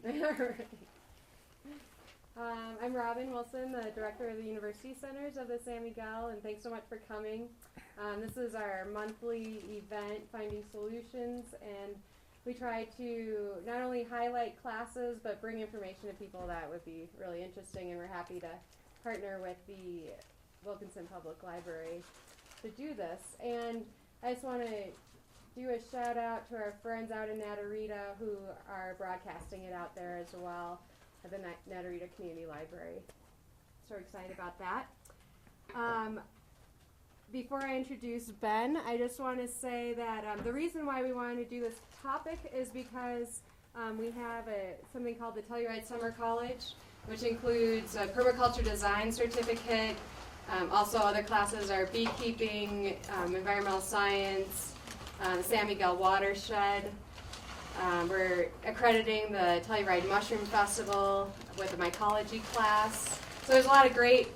Ready? All right. I'm Robin Wilson, the director of the University Centers of the San Miguel, and thanks so much for coming. This is our monthly event, Finding Solutions, and we try to not only highlight classes, but bring information to people that would be really interesting, and we're happy to partner with the Wilkinson Public Library to do this. And I just want to do a shout out to our friends out in Natarita who are broadcasting it out there as well at the Natarita Community Library. So we're excited about that. Before I introduce Ben, I just want to say that the reason why we wanted to do this topic is because we have something called the Telluride Summer College, which includes a permaculture design certificate. Also other classes are beekeeping, environmental science, the San Miguel watershed. We're accrediting the Telluride Mushroom Festival with a mycology class. So there's a lot of great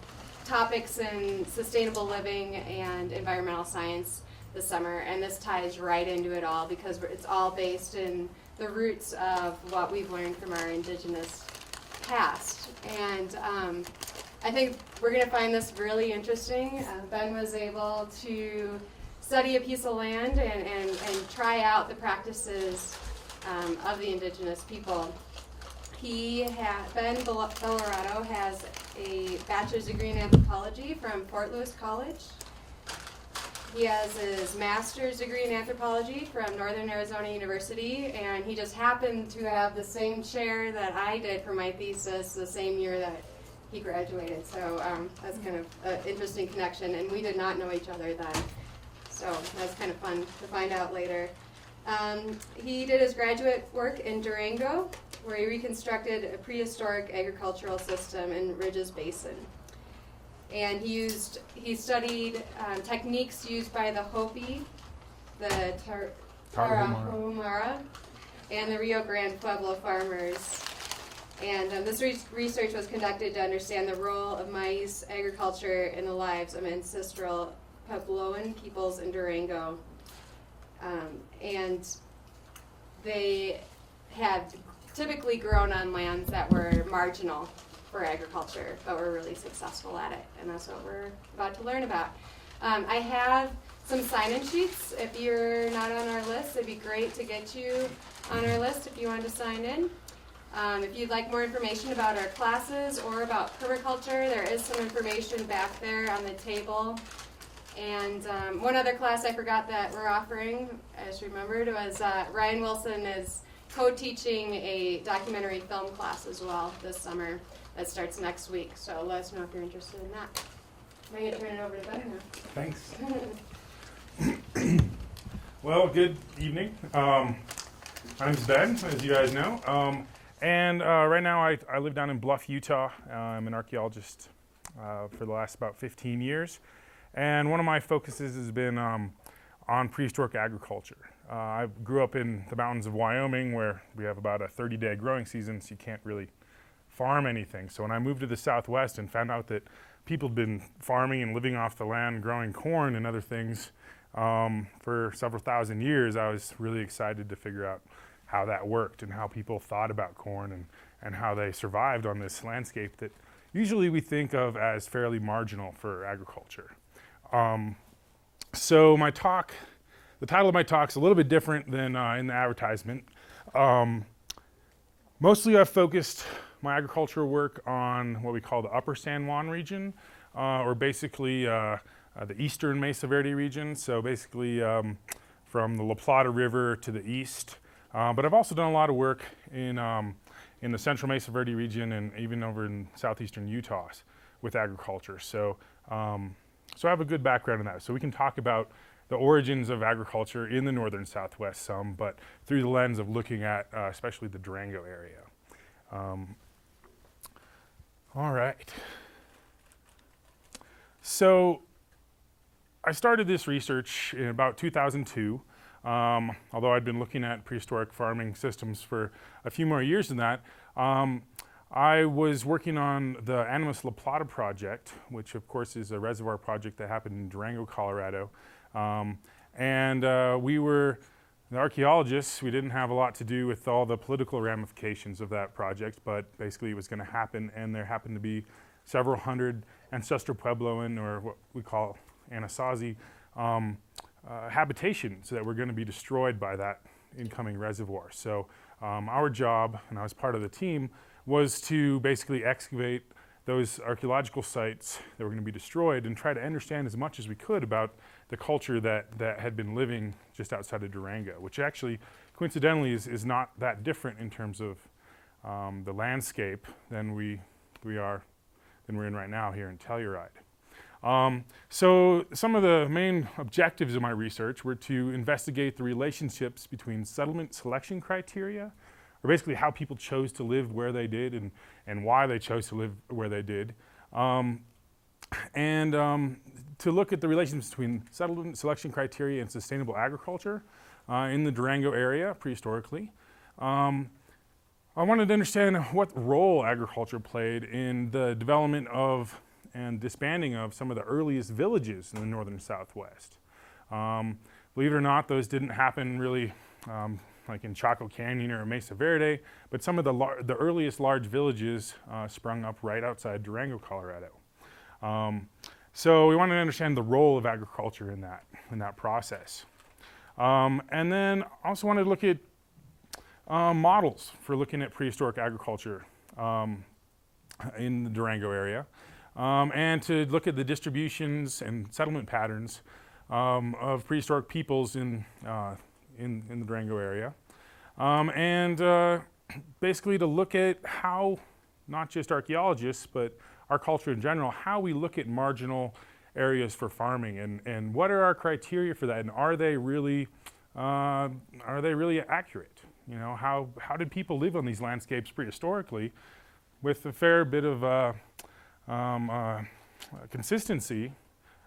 topics in sustainable living and environmental science this summer, and this ties right into it all because it's all based in the roots of what we've learned from our indigenous past. And I think we're going to find this really interesting. Ben was able to study a piece of land and try out the practices of the indigenous people. Ben Bellorado has a bachelor's degree in anthropology from Fort Lewis College. He has his master's degree in anthropology from Northern Arizona University, and he just happened to have the same chair that I did for my thesis the same year that he graduated. So that's kind of an interesting connection, and we did not know each other then. So that's kind of fun to find out later. He did his graduate work in Durango, where he reconstructed a prehistoric agricultural system in Ridges Basin. And he studied techniques used by the Hopi, the Tarahumara, and the Rio Grande Pueblo farmers. And this research was conducted to understand the role of maize agriculture in the lives of ancestral Puebloan peoples in Durango. And they had typically grown on lands that were marginal for agriculture, but were really successful at it, and that's what we're about to learn about. I have some sign-in sheets. If you're not on our list, it'd be great to get you on our list if you want to sign in. If you'd like more information about our classes or about permaculture, there is some information back there on the table. And one other class I forgot that we're offering, I just remembered, was Ryan Wilson is co-teaching a documentary film class as well this summer that starts next week. So let us know if you're interested in that. I'm going to turn it over to Ben now. Thanks. Well, good evening. My name's Ben, as you guys know. And right now I live down in Bluff, Utah. I'm an archaeologist for the last about 15 years. And one of my focuses has been on prehistoric agriculture. I grew up in the mountains of Wyoming where we have about a 30-day growing season, so you can't really farm anything. So when I moved to the Southwest and found out that people had been farming and living off the land, growing corn and other things for several thousand years, I was really excited to figure out how that worked and how people thought about corn and how they survived on this landscape that usually we think of as fairly marginal for agriculture. So the title of my talk is a little bit different than in the advertisement. Mostly I've focused my agricultural work on what we call the Upper San Juan region, or basically the eastern Mesa Verde region, so basically from the La Plata River to the east. But I've also done a lot of work in the central Mesa Verde region and even over in southeastern Utah with agriculture. So I have a good background in that. So we can talk about the origins of agriculture in the northern Southwest some, but through the lens of looking at especially the Durango area. All right. So I started this research in about 2002, although I'd been looking at prehistoric farming systems for a few more years than that. I was working on the Animas La Plata project, which of course is a reservoir project that happened in Durango, Colorado. And we were The archaeologists, we didn't have a lot to do with all the political ramifications of that project, but basically it was going to happen, and there happened to be several hundred ancestral Puebloan, or what we call Anasazi, habitations that were going to be destroyed by that incoming reservoir. So our job, and I was part of the team, was to basically excavate those archaeological sites that were going to be destroyed and try to understand as much as we could about the culture that had been living just outside of Durango, which actually, coincidentally, is not that different in terms of the landscape than we're in right now here in Telluride. So some of the main objectives of my research were to investigate the relationships between settlement selection criteria, or basically how people chose to live where they did and why they chose to live where they did, and to look at the relations between settlement selection criteria and sustainable agriculture in the Durango area prehistorically. I wanted to understand what role agriculture played in the development of and disbanding of some of the earliest villages in the northern Southwest. Believe it or not, those didn't happen really like in Chaco Canyon or Mesa Verde, but some of the earliest large villages sprung up right outside Durango, Colorado. So we wanted to understand the role of agriculture in that process. And then also wanted to look at models for looking at prehistoric agriculture in the Durango area, and to look at the distributions and settlement patterns of prehistoric peoples in the Durango area, and basically to look at how, not just archaeologists, but our culture in general, how we look at marginal areas for farming, and what are our criteria for that, and are they really accurate? You know, how did people live on these landscapes prehistorically with a fair bit of consistency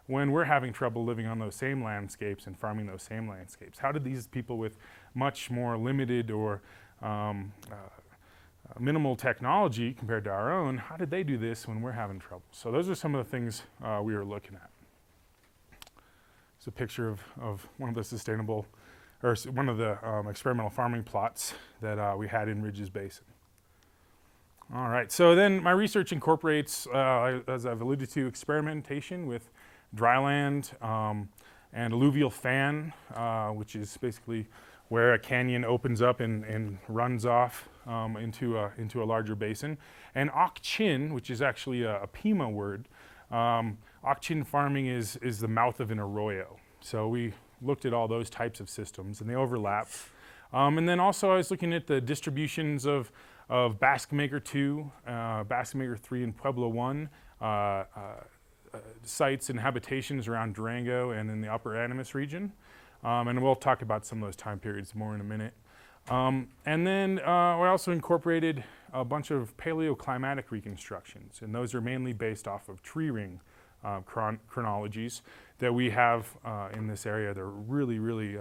when we're having trouble living on those same landscapes and farming those same landscapes? How did these people with much more limited or minimal technology compared to our own, how did they do this when we're having trouble? So those are some of the things we were looking at. It's a picture of one of the sustainable, or one of the experimental farming plots that we had in Ridges Basin. All right, so then my research incorporates, as I've alluded to, experimentation with dryland and alluvial fan, which is basically where a canyon opens up and runs off into a larger basin, and Ak-Chin, which is actually a Pima word. Ak-Chin farming is the mouth of an arroyo. So we looked at all those types of systems, and they overlap. And then also I was looking at the distributions of Basque Maker 2, Basque Maker 3, and Pueblo 1 sites and habitations around Durango and in the Upper Animas region. And we'll talk about some of those time periods more in a minute. And then we also incorporated a bunch of paleoclimatic reconstructions, and those are mainly based off of tree ring chronologies that we have in this area. They're really, really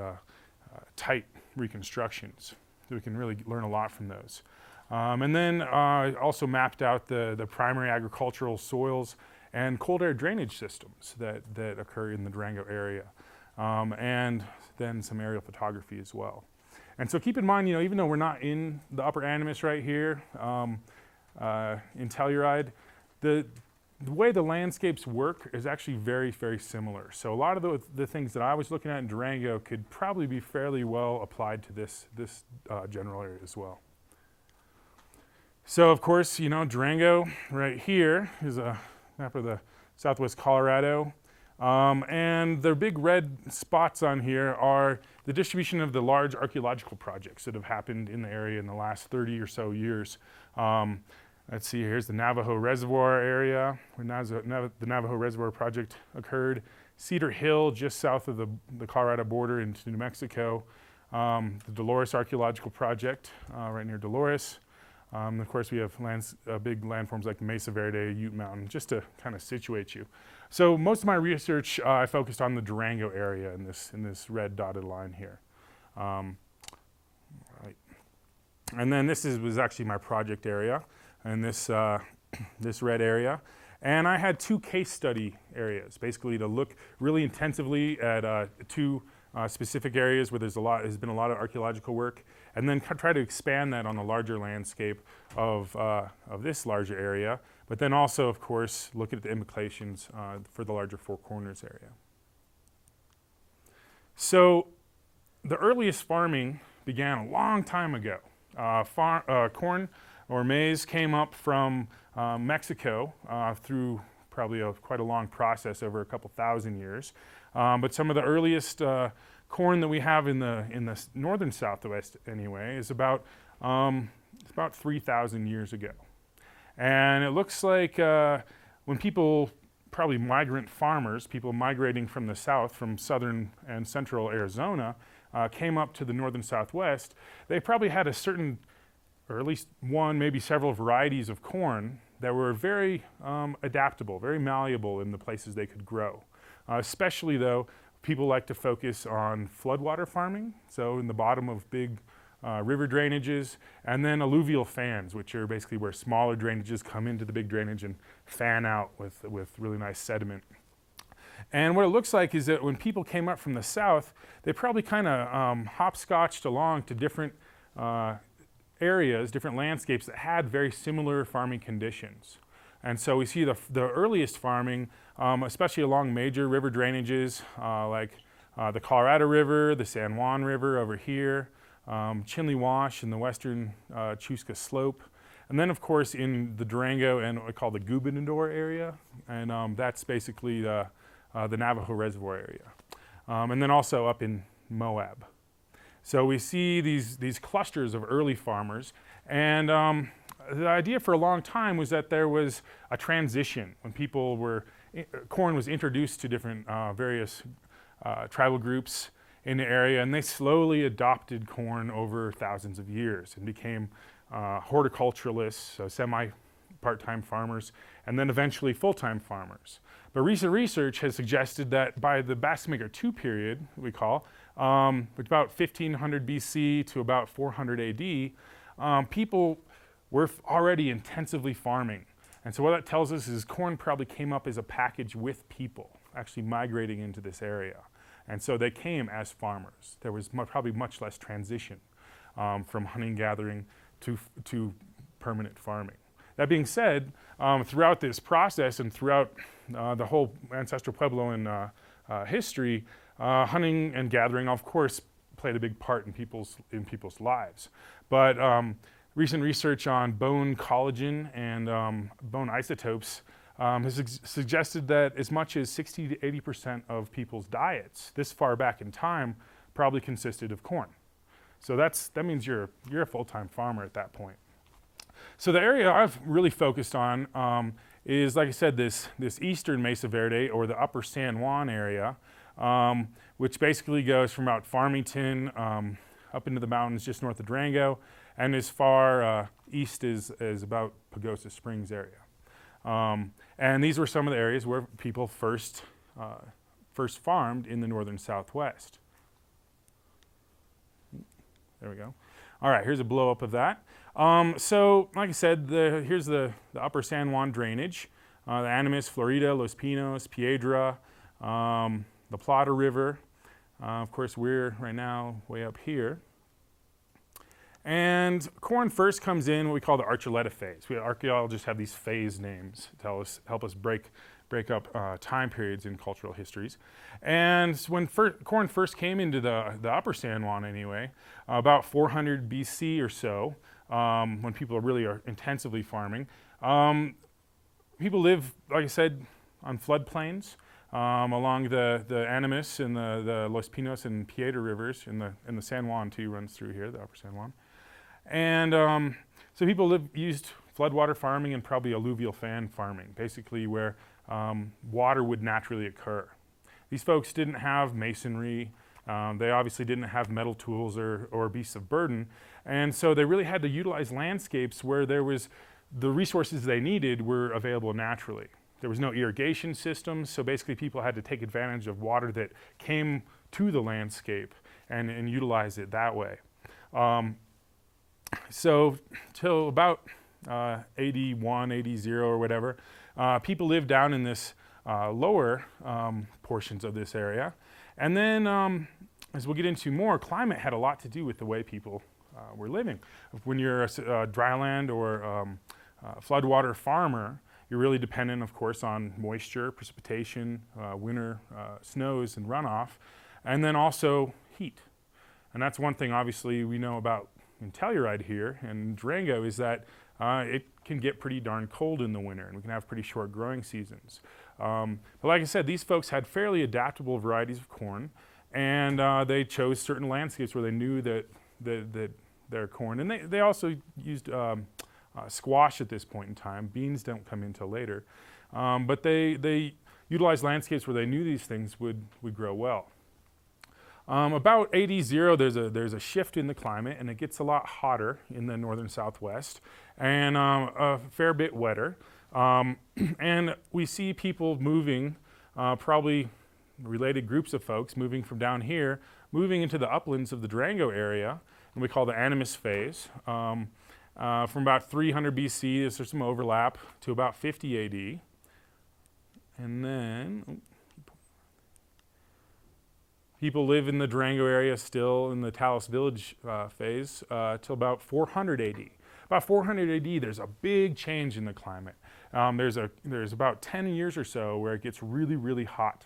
tight reconstructions, so we can really learn a lot from those. And then also mapped out the primary agricultural soils and cold air drainage systems that occur in the Durango area, and then some aerial photography as well. And so keep in mind, you know, even though we're not in the Upper Animas right here in Telluride, the way the landscapes work is actually very, very similar. So a lot of the things that I was looking at in Durango could probably be fairly well applied to this general area as well. So of course, you know, Durango right here is a map of the southwest Colorado. And the big red spots on here are the distribution of the large archaeological projects that have happened in the area in the last 30 or so years. Let's see, here's the Navajo Reservoir area, where the Navajo Reservoir project occurred. Cedar Hill, just south of the Colorado border into New Mexico. The Dolores Archaeological Project, right near Dolores. Of course, we have big landforms like the Mesa Verde, Ute Mountain, just to kind of situate you. So most of my research, I focused on the Durango area in this red dotted line here. Right. And then this was actually my project area, and this red area. And I had two case study areas, basically to look really intensively at two specific areas where there's been a lot of archaeological work, and then try to expand that on the larger landscape of this larger area, but then also, of course, look at the implications for the larger Four Corners area. So the earliest farming began a long time ago. Corn or maize came up from Mexico through probably quite a long process over a couple thousand years. But some of the earliest corn that we have in the northern Southwest, anyway, is about 3,000 years ago. And it looks like when people, probably migrant farmers, people migrating from the south, from southern and central Arizona, came up to the northern Southwest, they probably had a certain, or at least one, maybe several varieties of corn that were very adaptable, very malleable in the places they could grow. Especially though, people like to focus on floodwater farming, so in the bottom of big river drainages, and then alluvial fans, which are basically where smaller drainages come into the big drainage and fan out with really nice sediment. And what it looks like is that when people came up from the south, they probably kind of hopscotched along to different areas, different landscapes that had very similar farming conditions. And so we see the earliest farming, especially along major river drainages like the Colorado River, the San Juan River over here, Chinle Wash in the western Chusca Slope, and then of course in the Durango and what we call the Gubernador area, and that's basically the Navajo Reservoir area, and then also up in Moab. So we see these clusters of early farmers, and the idea for a long time was that there was a transition when corn was introduced to different various tribal groups in the area, and they slowly adopted corn over thousands of years and became horticulturalists, so semi-part-time farmers, and then eventually full-time farmers. But recent research has suggested that by the Bassmaker II period, we call, which about 1500 BC to about 400 AD, people were already intensively farming. And so what that tells us is corn probably came up as a package with people actually migrating into this area. And so they came as farmers. There was probably much less transition from hunting, gathering to permanent farming. That being said, throughout this process and throughout the whole ancestral Puebloan history, hunting and gathering, of course, played a big part in people's lives. But recent research on bone collagen and bone isotopes has suggested that as much as 60 to 80% of people's diets this far back in time probably consisted of corn. So that means you're a full-time farmer at that point. So the area I've really focused on is, like I said, this eastern Mesa Verde, or the upper San Juan area, which basically goes from Mount Farmington up into the mountains just north of Durango, and as far east as about Pagosa Springs area. And these were some of the areas where people first farmed in the northern Southwest. There we go. All right, here's a blow up of that. So, like I said, here's the upper San Juan drainage, the Animas, Florida, Los Pinos, Piedra, the Plata River. Of course, we're right now way up here. And corn first comes in what we call the Archuleta phase. We archaeologists have these phase names to help us break up time periods in cultural histories. And when corn first came into the upper San Juan anyway, about 400 BC or so, when people really are intensively farming, people live, like I said, on floodplains along the Animas and the Los Pinos and Piedra rivers, and the San Juan too runs through here, the upper San Juan. And so people used floodwater farming and probably alluvial fan farming, basically where water would naturally occur. These folks didn't have masonry. They obviously didn't have metal tools or beasts of burden. And so they really had to utilize landscapes where the resources they needed were available naturally. There was no irrigation system, so basically people had to take advantage of water that came to the landscape and utilize it that way. So till about 81, 80 or whatever, people lived down in this lower portions of this area. And then as we'll get into more, climate had a lot to do with the way people were living. When you're a dryland or floodwater farmer, you're really dependent, of course, on moisture, precipitation, winter snows and runoff, and then also heat. And that's one thing, obviously, we know about in Telluride here and Durango is that it can get pretty darn cold in the winter, and we can have pretty short growing seasons. But like I said, these folks had fairly adaptable varieties of corn, and they chose certain landscapes where they knew that their corn, and they also used squash at this point in time. Beans don't come in till later, but they utilized landscapes where they knew these things would grow well. About AD 0, there's a shift in the climate, and it gets a lot hotter in the northern southwest, and a fair bit wetter. And we see people moving, probably related groups of folks moving from down here, moving into the uplands of the Durango area, and we call the animus phase. From about 300 BC, there's some overlap, to about 50 AD. And then people live in the Durango area still in the Talos Village phase till about 400 AD. About 400 AD, there's a big change in the climate. There's about 10 years or so where it gets really, really hot.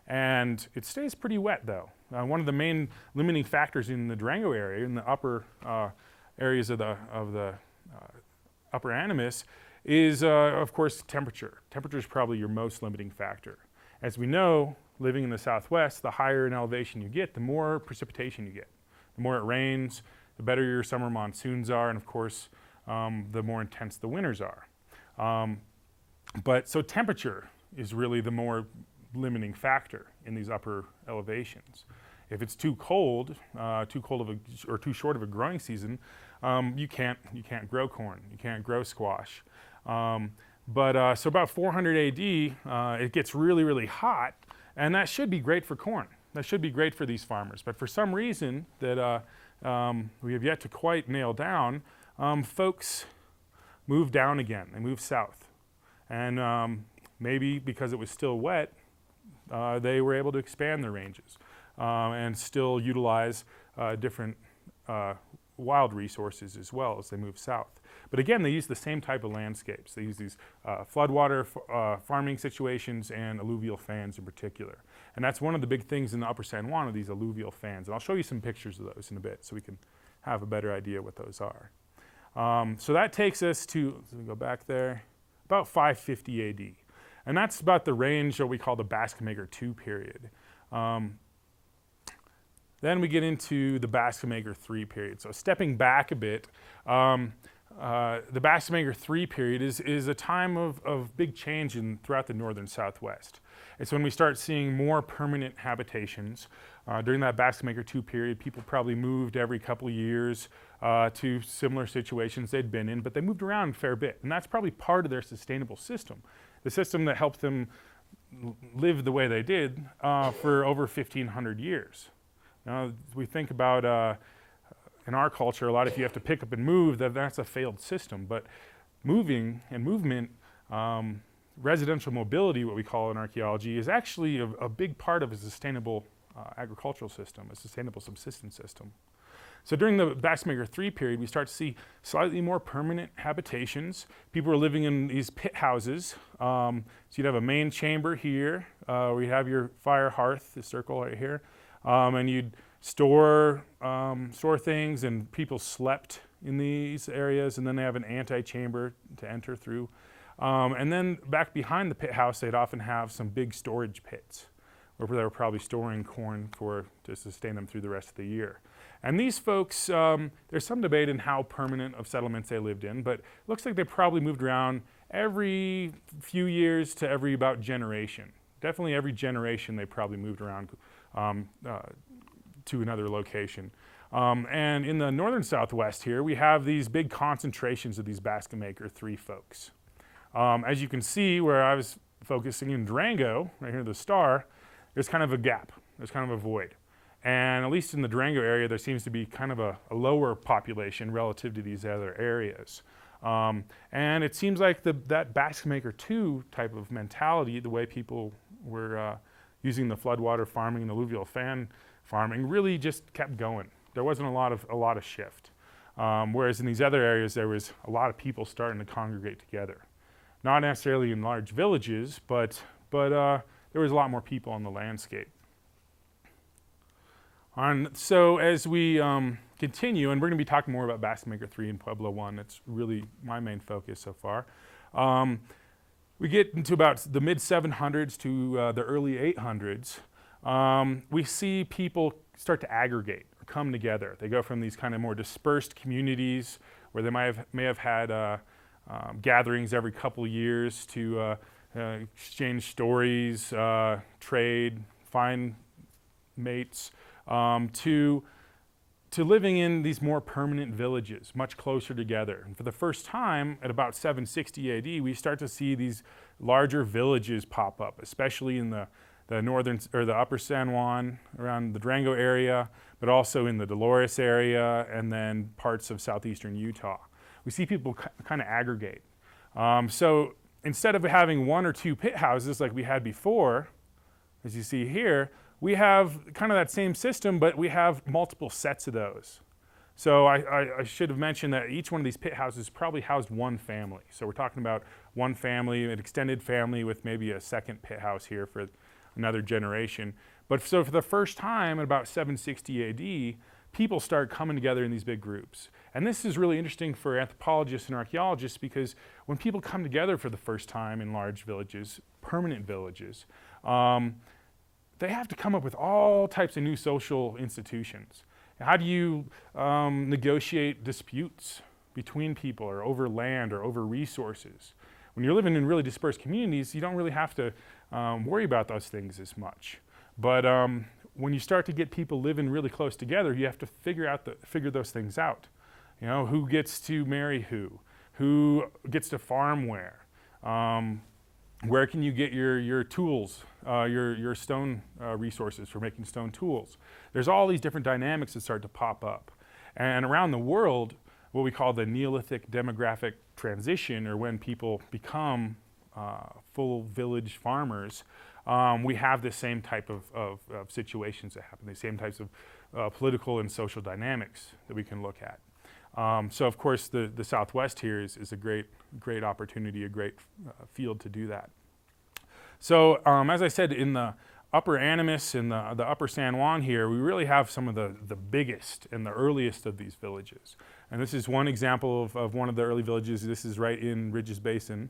And it stays pretty wet, though. One of the main limiting factors in the Durango area, in the upper areas of the upper animus, is, of course, temperature. Temperature is probably your most limiting factor. As we know, living in the southwest, the higher in elevation you get, the more precipitation you get. The more it rains, the better your summer monsoons are, and of course, the more intense the winters are. So temperature is really the more limiting factor in these upper elevations. If it's too cold or too short of a growing season, you can't grow corn, you can't grow squash. So about 400 AD, it gets really, really hot, and that should be great for corn. That should be great for these farmers. But for some reason that we have yet to quite nail down, folks move down again. They move south. And maybe because it was still wet, they were able to expand their ranges and still utilize different wild resources as well as they move south. But again, they use the same type of landscapes. They use these floodwater farming situations and alluvial fans in particular. And that's one of the big things in the upper San Juan, are these alluvial fans. And I'll show you some pictures of those in a bit so we can have a better idea what those are. So that takes us to, so we go back there, about 550 AD. And that's about the range that we call the Basket Maker II period. Then we get into the Basket Maker III period. So stepping back a bit, the Basket Maker III period is a time of big change throughout the northern southwest. It's when we start seeing more permanent habitations. During that Basket Maker II period, people probably moved every couple of years to similar situations they'd been in, but they moved around a fair bit. And that's probably part of their sustainable system, the system that helped them live the way they did for over 1,500 years. Now, we think about in our culture, a lot if you have to pick up and move, that's a failed system. But moving and movement, residential mobility, what we call in archaeology, is actually a big part of a sustainable agricultural system, a sustainable subsistence system. So during the Basket Maker III period, we start to see slightly more permanent habitations. People are living in these pit houses. So you'd have a main chamber here, where you have your fire hearth, the circle right here, and you'd store things, and people slept in these areas, and then they have an antechamber to enter through. And then back behind the pit house, they'd often have some big storage pits where they were probably storing corn to sustain them through the rest of the year. And these folks, there's some debate in how permanent of settlements they lived in, but it looks like they probably moved around every few years to every about generation. Definitely every generation they probably moved around to another location. And in the northern southwest here, we have these big concentrations of these Basket Maker III folks. As you can see, where I was focusing in Durango, right here, the star, there's kind of a gap, there's kind of a void. And at least in the Durango area, there seems to be kind of a lower population relative to these other areas. And it seems like that Basket Maker II type of mentality, the way people were using the floodwater farming and alluvial fan farming really just kept going. There wasn't a lot of shift. Whereas in these other areas, there was a lot of people starting to congregate together. Not necessarily in large villages, but there was a lot more people on the landscape. So as we continue, and we're going to be talking more about Basket Maker 3 and Pueblo 1, that's really my main focus so far. We get into about the mid-700s to the early 800s. We see people start to aggregate or come together. They go from these kind of more dispersed communities where they may have had gatherings every couple of years to exchange stories, trade, find mates, to living in these more permanent villages, much closer together. And for the first time, at about 760 AD, we start to see these larger villages pop up, especially in the northern or the upper San Juan, around the Durango area, but also in the Dolores area, and then parts of southeastern Utah. We see people kind of aggregate. So instead of having one or two pit houses like we had before, as you see here, we have kind of that same system, but we have multiple sets of those. So I should have mentioned that each one of these pit houses probably housed one family. So we're talking about one family, an extended family with maybe a second pit house here for another generation. But so for the first time at about 760 AD, people start coming together in these big groups. And this is really interesting for anthropologists and archaeologists because when people come together for the first time in large villages, permanent villages, they have to come up with all types of new social institutions. How do you negotiate disputes between people or over land or over resources? When you're living in really dispersed communities, you don't really have to worry about those things as much. But when you start to get people living really close together, you have to figure those things out. You know, who gets to marry who gets to farm where can you get your tools, your stone resources for making stone tools? There's all these different dynamics that start to pop up. And around the world, what we call the Neolithic demographic transition, or when people become full village farmers, we have the same type of situations that happen, the same types of political and social dynamics that we can look at. So of course the Southwest here is a great opportunity, a great field to do that. So as I said, in the upper Animas and the upper San Juan here, we really have some of the biggest and the earliest of these villages. And this is one example of one of the early villages. This is right in Ridges Basin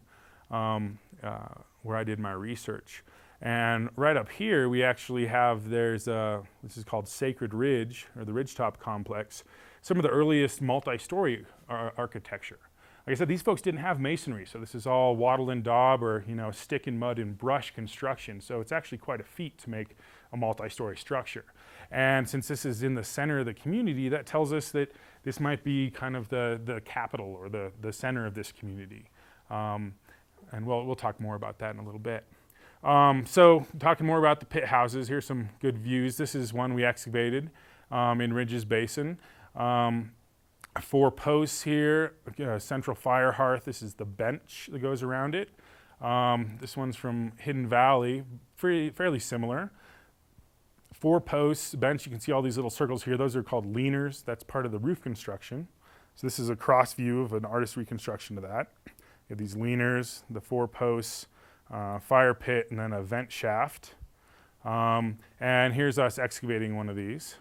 where I did my research. And right up here we actually have, this is called Sacred Ridge, or the Ridgetop Complex, some of the earliest multi-story architecture. Like I said, these folks didn't have masonry, so this is all wattle and daub, or stick and mud and brush construction. So it's actually quite a feat to make a multi-story structure. And since this is in the center of the community, that tells us that this might be kind of the capital or the center of this community. And we'll talk more about that in a little bit. So talking more about the pit houses, here's some good views. This is one we excavated in Ridges Basin. 4 posts here, central fire hearth. This is the bench that goes around it. This one's from Hidden Valley, fairly similar. 4 posts, bench, you can see all these little circles here. Those are called leaners. That's part of the roof construction. So this is a cross view of an artist's reconstruction of that. You have these leaners, the 4 posts, fire pit, and then a vent shaft. And here's us excavating one of these.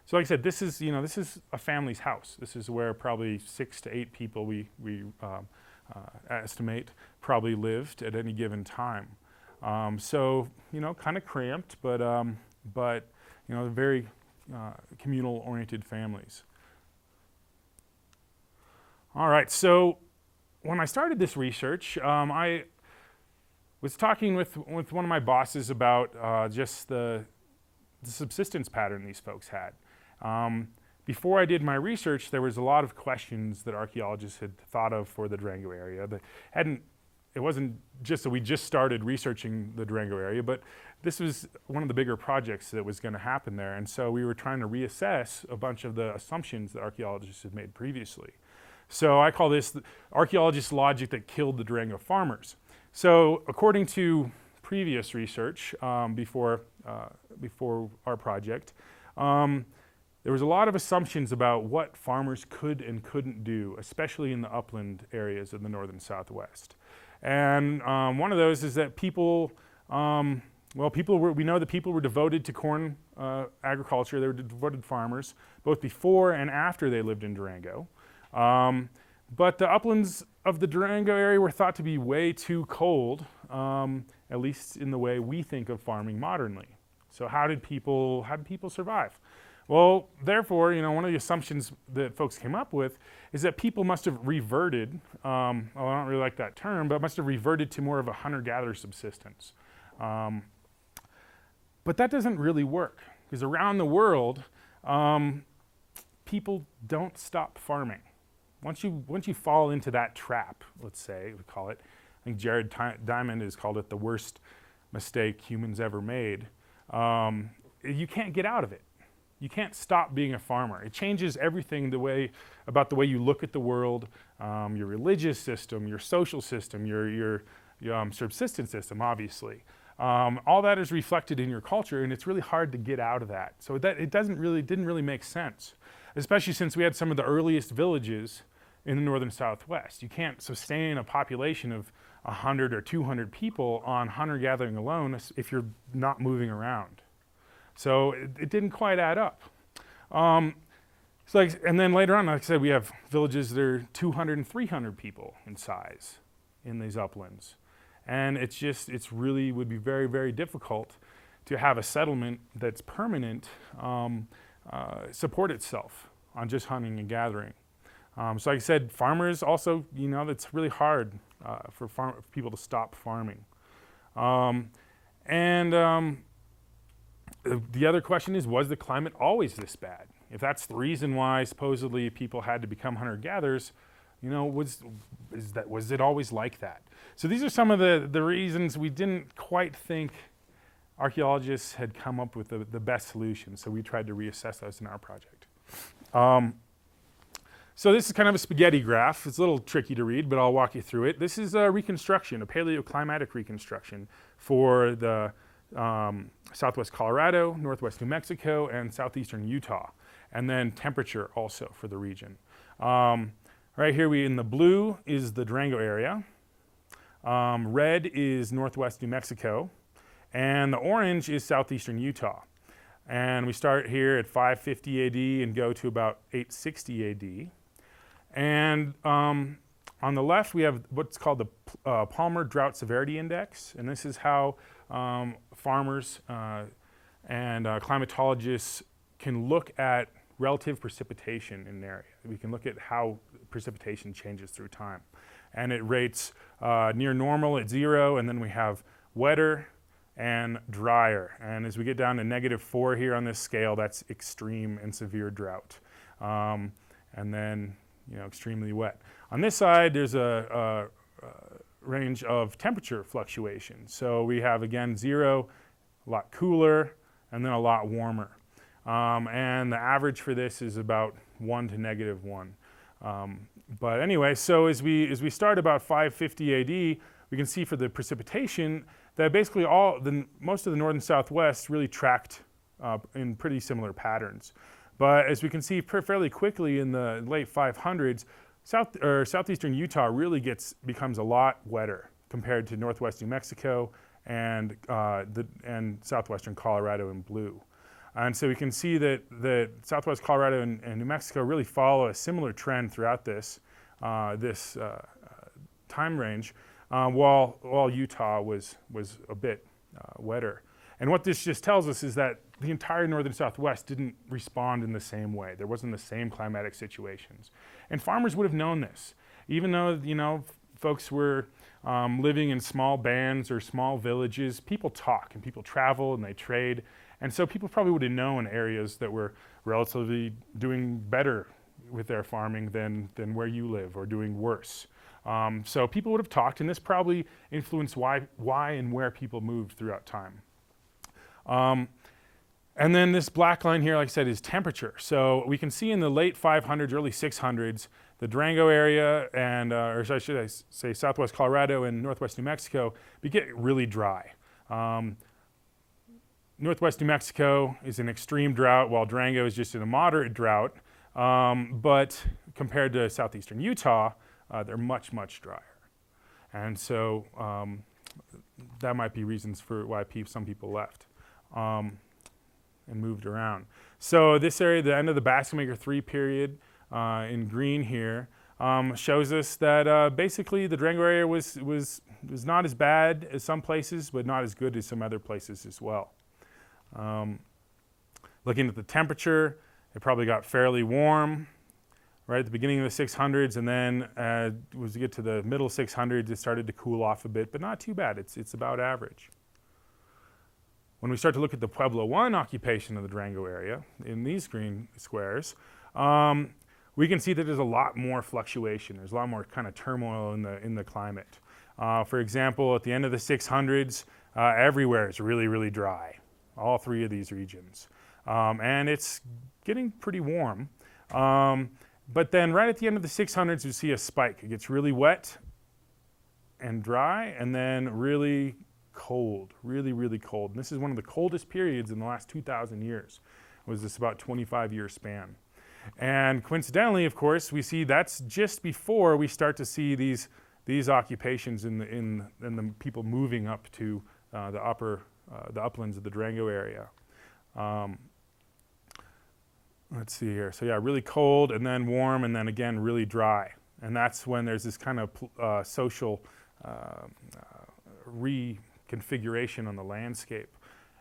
So like I said, this is a family's house. This is where probably 6 to 8 people we estimate probably lived at any given time. So kind of cramped, but very communal-oriented families. All right, so when I started this research, I was talking with one of my bosses about just the subsistence pattern these folks had. Before I did my research, there was a lot of questions that archaeologists had thought of for the Durango area. It wasn't just that we just started researching the Durango area, but this was one of the bigger projects that was going to happen there. And so we were trying to reassess a bunch of the assumptions that archaeologists had made previously. So I call this archaeologist logic that killed the Durango farmers. So according to previous research, before before our project, there was a lot of assumptions about what farmers could and couldn't do, especially in the upland areas of the northern Southwest. And one of those is that people, we know that people were devoted to corn agriculture. They were devoted farmers, both before and after they lived in Durango. But the uplands of the Durango area were thought to be way too cold, at least in the way we think of farming modernly. So how did people survive? Well, therefore, one of the assumptions that folks came up with is that people must have reverted, I don't really like that term, but must have reverted to more of a hunter-gatherer subsistence. But that doesn't really work, because around the world, people don't stop farming. Once you fall into that trap, let's say, we call it, I think Jared Diamond has called it the worst mistake humans ever made, you can't get out of it. You can't stop being a farmer. It changes everything about the way you look at the world, your religious system, your social system, your subsistence system, obviously. All that is reflected in your culture, and it's really hard to get out of that. So it didn't really make sense, especially since we had some of the earliest villages in the northern Southwest. You can't sustain a population of 100 or 200 people on hunter-gathering alone if you're not moving around. So it didn't quite add up. And then later on, like I said, we have villages that are 200 and 300 people in size in these uplands. And it's really would be very, very difficult to have a settlement that's permanent support itself on just hunting and gathering. So like I said, farmers also, that's really hard for people to stop farming. The other question is, was the climate always this bad? If that's the reason why supposedly people had to become hunter-gatherers, was it always like that? So these are some of the reasons we didn't quite think archaeologists had come up with the best solution. So we tried to reassess those in our project. So this is kind of a spaghetti graph. It's a little tricky to read, but I'll walk you through it. This is a reconstruction, a paleoclimatic reconstruction for the southwest Colorado, northwest New Mexico, and southeastern Utah, and then temperature also for the region. Right here, in the blue is the Durango area. Red is northwest New Mexico, and the orange is southeastern Utah. And we start here at 550 AD and go to about 860 AD. And on the left, we have what's called the Palmer Drought Severity Index, and this is how farmers and climatologists can look at relative precipitation in an area. We can look at how precipitation changes through time. And it rates near normal at 0, and then we have wetter and drier. And as we get down to -4 here on this scale, that's extreme and severe drought. And then, extremely wet. On this side, there's a range of temperature fluctuations. So we have, again, 0, a lot cooler, and then a lot warmer. And the average for this is about 1 to -1. But anyway, so as we start about 550 AD, we can see for the precipitation that basically most of the northern Southwest really tracked in pretty similar patterns. But as we can see fairly quickly in the late 500s, southeastern Utah really becomes a lot wetter compared to northwest New Mexico and southwestern Colorado in blue. And so we can see that southwest Colorado and New Mexico really follow a similar trend throughout this time range, while Utah was a bit wetter. And what this just tells us is that the entire northern Southwest didn't respond in the same way. There wasn't the same climatic situations. And farmers would have known this. Even though, folks were living in small bands or small villages, people talk and people travel and they trade. And so people probably would have known areas that were relatively doing better with their farming than where you live, or doing worse. So people would have talked, and this probably influenced why and where people moved throughout time. And then this black line here, like I said, is temperature. So we can see in the late 500s, early 600s, the Durango area or should I say southwest Colorado and northwest New Mexico, get really dry. Northwest New Mexico is an extreme drought, while Durango is just in a moderate drought. But compared to southeastern Utah, they're much, much drier. And so that might be reasons for why some people left and moved around. So this area, the end of the Basketmaker 3 period in green here, shows us that basically the Durango area was not as bad as some places, but not as good as some other places as well. Looking at the temperature, it probably got fairly warm right at the beginning of the 600s, and then as we get to the middle 600s, it started to cool off a bit, but not too bad. It's about average. When we start to look at the Pueblo I occupation of the Durango area in these green squares, we can see that there's a lot more fluctuation. There's a lot more kind of turmoil in the climate. For example, at the end of the 600s, everywhere is really, really dry. All three of these regions. And it's getting pretty warm. But then right at the end of the 600s, you see a spike. It gets really wet and dry, and then really cold, really, really cold. And this is one of the coldest periods in the last 2,000 years. It was this about 25-year span. And coincidentally, of course, we see that's just before we start to see these occupations in the people moving up to the uplands of the Durango area. Let's see here. So yeah, really cold and then warm and then again really dry. And that's when there's this kind of social reconfiguration on the landscape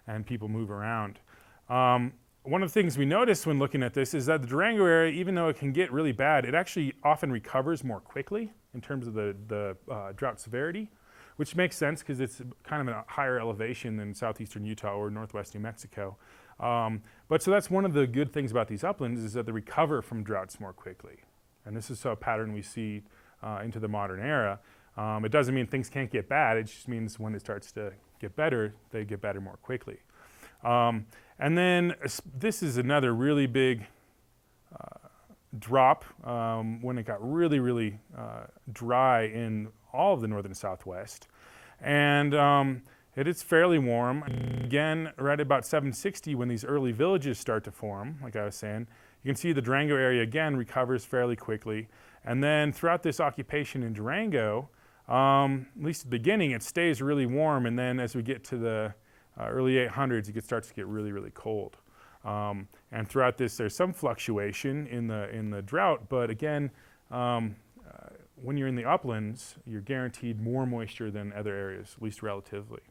and people move around. One of the things we notice when looking at this is that the Durango area, even though it can get really bad, it actually often recovers more quickly in terms of the drought severity, which makes sense because it's kind of a higher elevation than southeastern Utah or northwest New Mexico. But so that's one of the good things about these uplands is that they recover from droughts more quickly. And this is a pattern we see into the modern era. It doesn't mean things can't get bad, it just means when it starts to get better, they get better more quickly. And then this is another really big drop when it got really, really dry in all of the northern Southwest. And it is fairly warm. Again, right about 760 when these early villages start to form, like I was saying, you can see the Durango area again recovers fairly quickly. And then throughout this occupation in Durango, at least at the beginning, it stays really warm. And then as we get to the early 800s, it starts to get really, really cold. And throughout this, there's some fluctuation in the drought. But again, when you're in the uplands, you're guaranteed more moisture than other areas, at least relatively.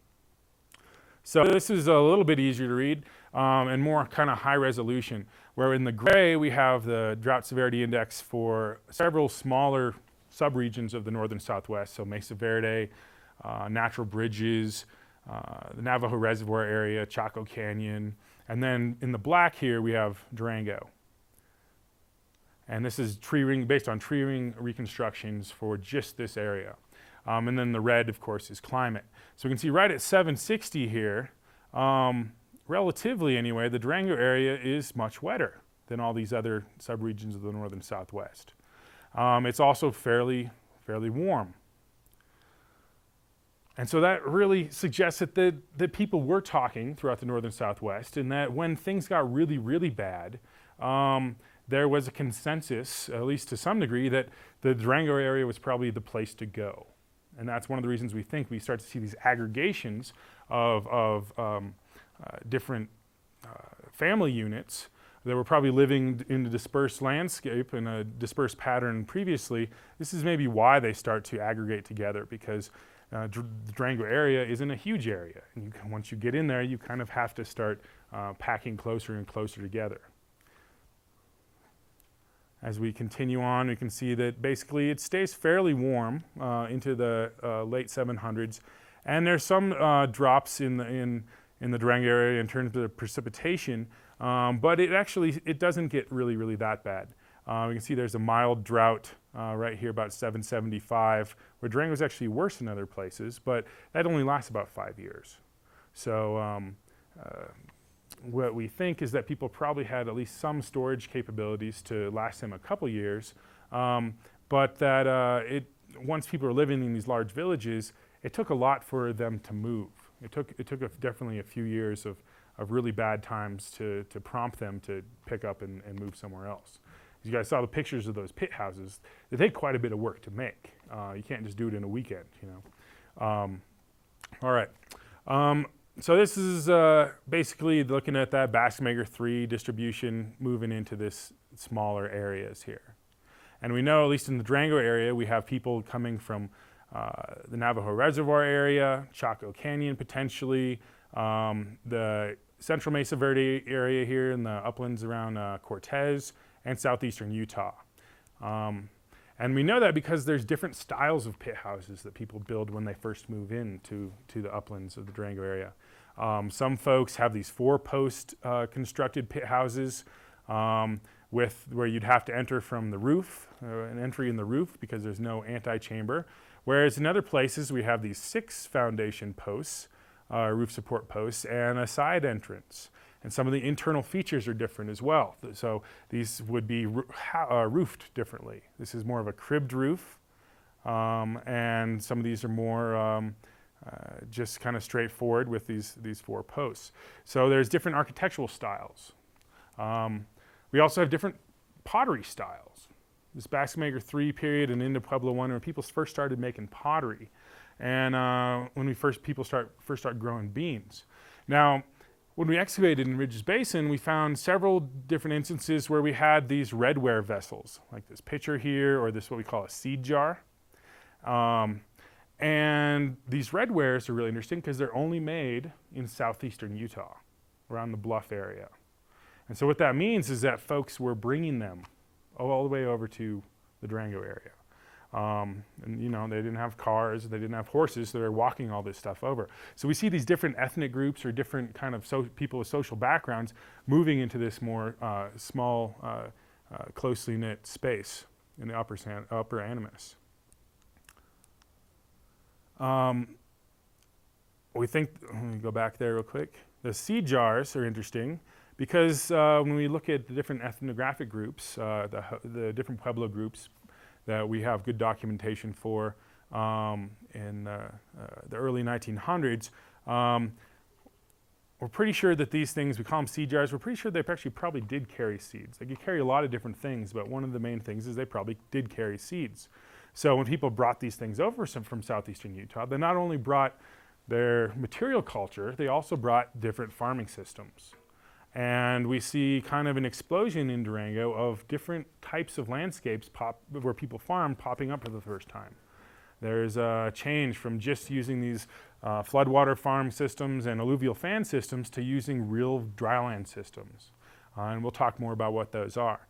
So this is a little bit easier to read and more kind of high resolution, where in the gray we have the drought severity index for several smaller subregions of the northern Southwest, so Mesa Verde, Natural Bridges, the Navajo Reservoir area, Chaco Canyon, and then in the black here we have Durango. And this is based on tree ring reconstructions for just this area. And then the red, of course, is climate. So we can see right at 760 here, relatively anyway, the Durango area is much wetter than all these other subregions of the northern Southwest. It's also fairly warm. And so that really suggests that people were talking throughout the northern Southwest, and that when things got really, really bad, there was a consensus, at least to some degree, that the Durango area was probably the place to go. And that's one of the reasons we think we start to see these aggregations of different family units that were probably living in a dispersed landscape in a dispersed pattern previously. This is maybe why they start to aggregate together, because the Durango area isn't a huge area. And once you get in there, you kind of have to start packing closer and closer together. As we continue on, we can see that basically it stays fairly warm into the late 700s. And there's some drops in the Durango area in terms of precipitation, but it doesn't get really that bad. We can see there's a mild drought right here about 775, where Durango is actually worse than other places, but that only lasts about 5 years. So what we think is that people probably had at least some storage capabilities to last them a couple years, but that once people were living in these large villages, it took a lot for them to move. It took definitely a few years of of really bad times to prompt them to pick up and move somewhere else. As you guys saw the pictures of those pit houses, they take quite a bit of work to make. You can't just do it in a weekend, you know. All right. So this is basically looking at that Bassmaker 3 distribution moving into this smaller areas here. And we know, at least in the Durango area, we have people coming from the Navajo Reservoir area, Chaco Canyon potentially, the Central Mesa Verde area here in the uplands around Cortez, and southeastern Utah. And we know that because there's different styles of pit houses that people build when they first move into the uplands of the Durango area. Some folks have these 4-post constructed pit houses where you'd have to enter from the roof, an entry in the roof because there's no antechamber. Whereas in other places we have these 6 foundation posts, roof support posts, and a side entrance. And some of the internal features are different as well. So these would be roofed differently. This is more of a cribbed roof, and some of these are more just kind of straightforward with these 4 posts. So there's different architectural styles. We also have different pottery styles. This Bassmaker 3 period and into Pueblo 1, when people first started making pottery, and when people first start growing beans. Now, when we excavated in Ridges Basin, we found several different instances where we had these redware vessels, like this pitcher here, or this what we call a seed jar. And these redwares are really interesting because they're only made in southeastern Utah, around the Bluff area. And so what that means is that folks were bringing them all the way over to the Durango area. And you know, they didn't have cars, they didn't have horses, so they were walking all this stuff over. So we see these different ethnic groups or different kind of people with social backgrounds moving into this more small, closely knit space in the upper Animas. We think, let me go back there real quick. The seed jars are interesting because when we look at the different ethnographic groups, the different Pueblo groups that we have good documentation for in the early 1900s, we're pretty sure that these things, we call them seed jars, we're pretty sure they actually probably did carry seeds. They could carry a lot of different things, but one of the main things is they probably did carry seeds. So when people brought these things over from southeastern Utah, they not only brought their material culture, they also brought different farming systems. And we see kind of an explosion in Durango of different types of landscapes where people farm popping up for the first time. There's a change from just using these floodwater farm systems and alluvial fan systems to using real dryland systems. And we'll talk more about what those are.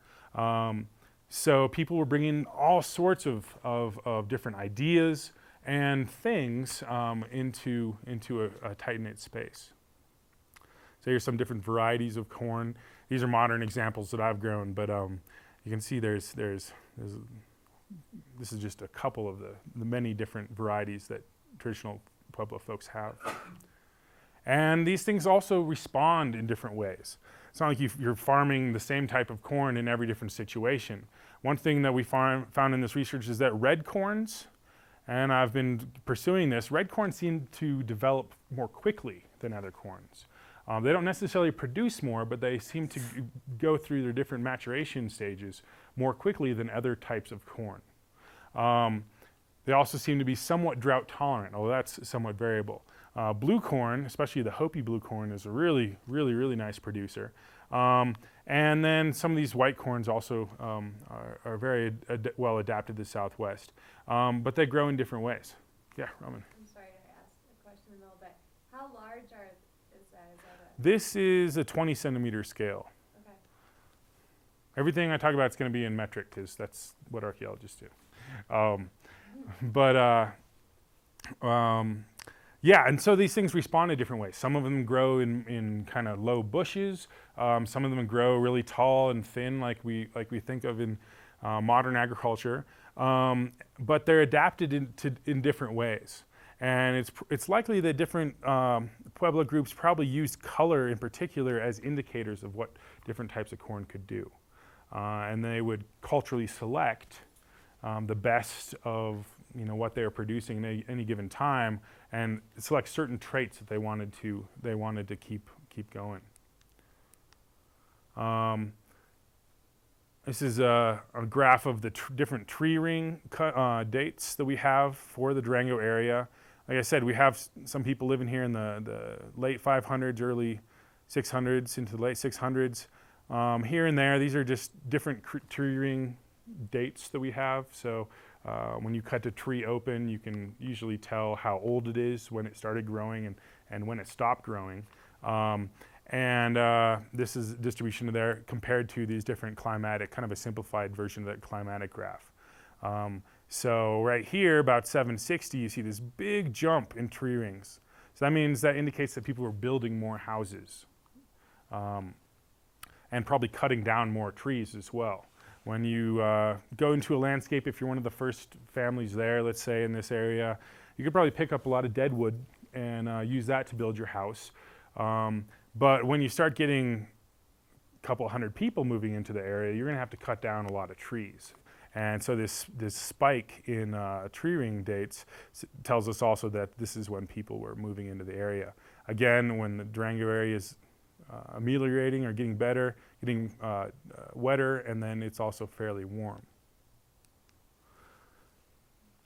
So people were bringing all sorts of different ideas and things into a tight-knit space. So here's some different varieties of corn. These are modern examples that I've grown, but you can see this is just a couple of the many different varieties that traditional Pueblo folks have. And these things also respond in different ways. It's not like you're farming the same type of corn in every different situation. One thing that we found in this research is that red corns, and I've been pursuing this, red corn seem to develop more quickly than other corns. They don't necessarily produce more, but they seem to go through their different maturation stages more quickly than other types of corn. They also seem to be somewhat drought tolerant, although that's somewhat variable. Blue corn, especially the Hopi blue corn, is a really, really, really nice producer. And then some of these white corns also are very well adapted to the Southwest, but they grow in different ways. Yeah, Roman. I'm sorry to ask a question in the middle, but how large is that? This is a 20 centimeter scale. Okay. Everything I talk about is going to be in metric because that's what archaeologists do. Yeah, and so these things respond in different ways. Some of them grow in kind of low bushes. Some of them grow really tall and thin, like we think of in modern agriculture. But they're adapted in different ways. And it's likely that different Pueblo groups probably used color in particular as indicators of what different types of corn could do. And they would culturally select the best of what they were producing at any given time, and select certain traits that they wanted to keep keep going. This is a graph of the different tree ring dates that we have for the Durango area. Like I said, we have some people living here in the late 500s, early 600s into the late 600s. Here and there, these are just different tree ring dates that we have. So when you cut a tree open, you can usually tell how old it is, when it started growing, and when it stopped growing. This is a distribution of there compared to these different climatic, kind of a simplified version of that climatic graph. So right here, about 760, you see this big jump in tree rings. So that indicates that people were building more houses and probably cutting down more trees as well. When you go into a landscape, if you're one of the first families there, let's say in this area, you could probably pick up a lot of dead wood and use that to build your house. But when you start getting a couple hundred people moving into the area, you're going to have to cut down a lot of trees. And so this spike in tree ring dates tells us also that this is when people were moving into the area. Again, when the Durango area is ameliorating or getting better, getting wetter, and then it's also fairly warm.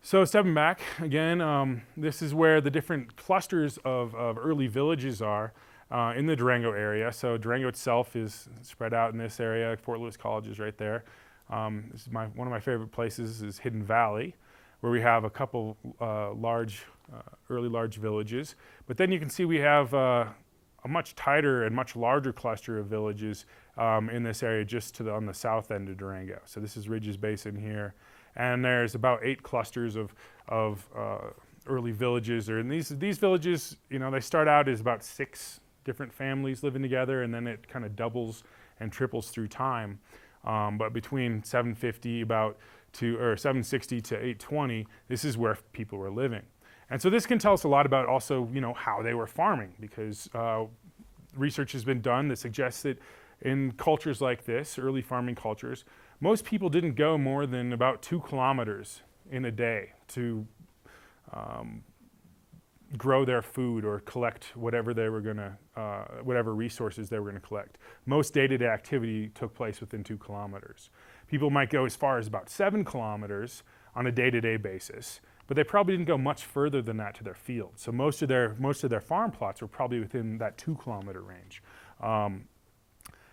So stepping back, again, this is where the different clusters of early villages are in the Durango area. So Durango itself is spread out in this area. Fort Lewis College is right there. This is one of my favorite places is Hidden Valley, where we have a couple early large villages. But then you can see we have a much tighter and much larger cluster of villages in this area just on the south end of Durango. So this is Ridges Basin here. And there's about 8 clusters of early villages. And these villages, they start out as about 6 different families living together, and then it kind of doubles and triples through time. But between 760 to 820, this is where people were living. And so this can tell us a lot about also, how they were farming, because research has been done that suggests that in cultures like this, early farming cultures, most people didn't go more than about 2 kilometers in a day to grow their food or collect whatever whatever resources they were going to collect. Most day-to-day activity took place within 2 kilometers. People might go as far as about 7 kilometers on a day-to-day basis, but they probably didn't go much further than that to their field. So most of their farm plots were probably within that 2-kilometer range.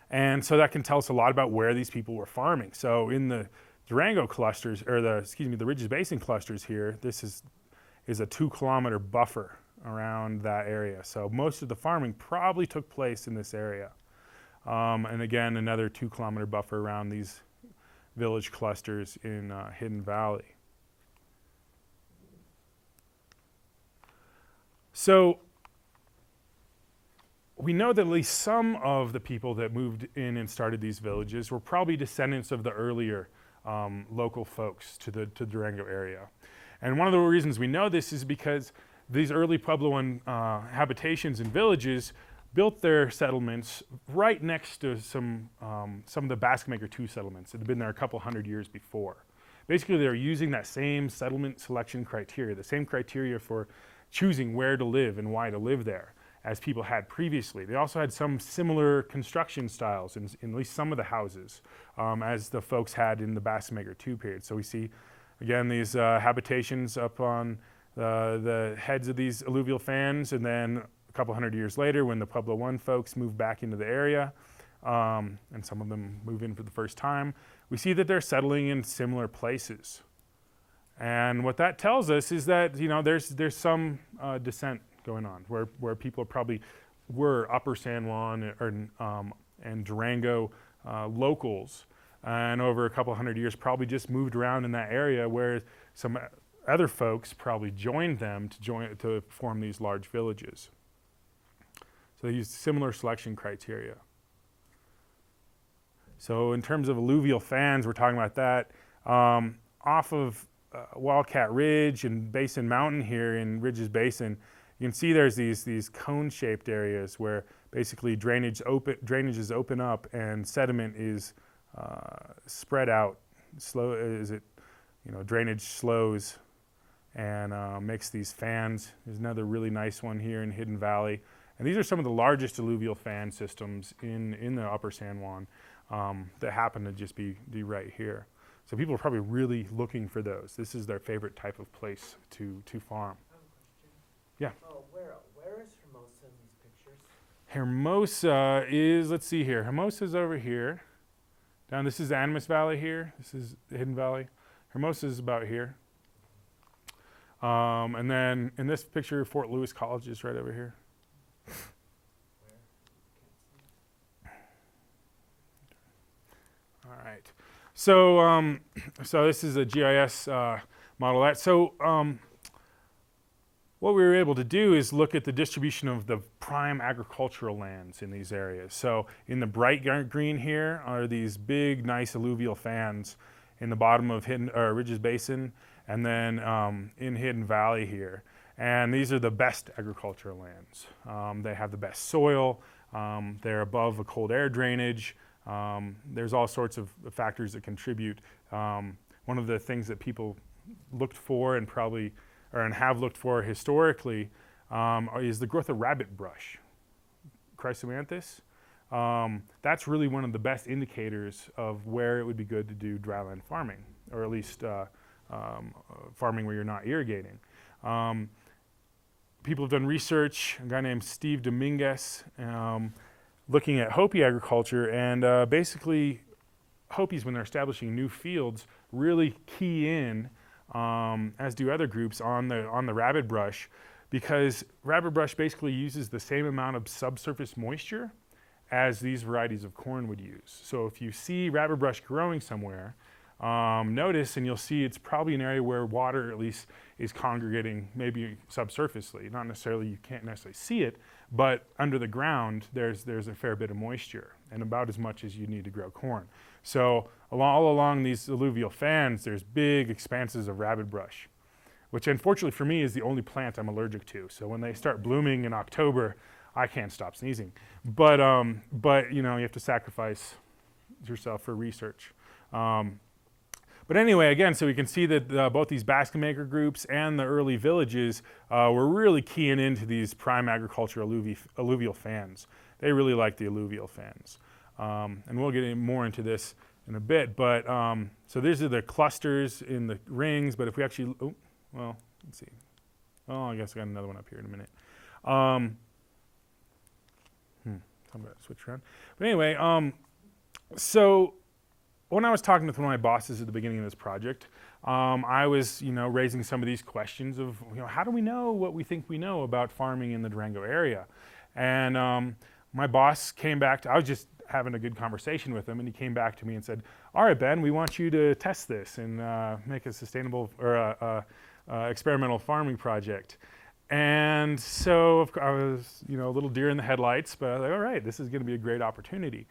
And so that can tell us a lot about where these people were farming. So in the Durango clusters, or the Ridges Basin clusters here, this is a 2-kilometer buffer around that area. So most of the farming probably took place in this area. And again, another 2-kilometer buffer around these village clusters in Hidden Valley. So we know that at least some of the people that moved in and started these villages were probably descendants of the earlier local folks to the Durango area. And one of the reasons we know this is because these early Puebloan habitations and villages built their settlements right next to some of the Basque Maker II settlements that had been there a couple hundred years before. Basically, they're using that same settlement selection criteria, the same criteria for choosing where to live and why to live there as people had previously. They also had some similar construction styles in at least some of the houses as the folks had in the Basque Maker II period. So we see, again, these habitations up on the heads of these alluvial fans, and then a couple hundred years later when the Pueblo I folks move back into the area, and some of them move in for the first time, we see that they're settling in similar places. And what that tells us is that there's some descent going on where people probably were Upper San Juan and Durango locals, and over a couple hundred years probably just moved around in that area where some other folks probably joined them to form these large villages. So they used similar selection criteria. So in terms of alluvial fans, we're talking about that. Off of Wildcat Ridge and Basin Mountain here in Ridges Basin, you can see there's these cone-shaped areas where basically drainages open up and sediment is spread out. Drainage slows and makes these fans. There's another really nice one here in Hidden Valley. And these are some of the largest alluvial fan systems in the upper San Juan that happen to just be right here. So people are probably really looking for those. This is their favorite type of place to farm. I have a question. Yeah. Oh, where is Hermosa in these pictures? Hermosa is, let's see here. Hermosa's over here. Down, this is Animas Valley here. This is the Hidden Valley. Hermosa is about here. And then in this picture, Fort Lewis College is right over here. All right. So, so this is a GIS model. What we were able to do is look at the distribution of the prime agricultural lands in these areas. So in the bright green here are these big, nice alluvial fans in the bottom of Ridges Basin, and then in Hidden Valley here. And these are the best agricultural lands. They have the best soil. They're above a cold air drainage. There's all sorts of factors that contribute. One of the things that people looked for and have looked for historically is the growth of rabbit brush, Chrysoanthus. That's really one of the best indicators of where it would be good to do dryland farming, or at least farming where you're not irrigating. People have done research, a guy named Steve Dominguez, looking at Hopi agriculture, and basically Hopis, when they're establishing new fields, really key in, as do other groups, on the rabbit brush, because rabbit brush basically uses the same amount of subsurface moisture as these varieties of corn would use. So if you see rabbit brush growing somewhere, notice, and you'll see it's probably an area where water at least is congregating, maybe subsurfacely. Not necessarily, you can't necessarily see it, but under the ground there's a fair bit of moisture, and about as much as you need to grow corn. So all along these alluvial fans, there's big expanses of rabbit brush, which unfortunately for me is the only plant I'm allergic to. So when they start blooming in October, I can't stop sneezing. But you know, you have to sacrifice yourself for research. But anyway, again, so we can see that both these basket maker groups and the early villages were really keying into these prime agriculture alluvial fans. They really like the alluvial fans. And we'll get more into this in a bit. But so these are the clusters in the rings. But if we actually, well, let's see. Oh, I guess I got another one up here in a minute. I'm going to switch around. But anyway, so when I was talking with one of my bosses at the beginning of this project, I was, raising some of these questions of, how do we know what we think we know about farming in the Durango area? And my boss came back I was just having a good conversation with him, and he came back to me and said, all right, Ben, we want you to test this and make a sustainable or experimental farming project. And so I was, a little deer in the headlights, but I was like, all right, this is going to be a great opportunity.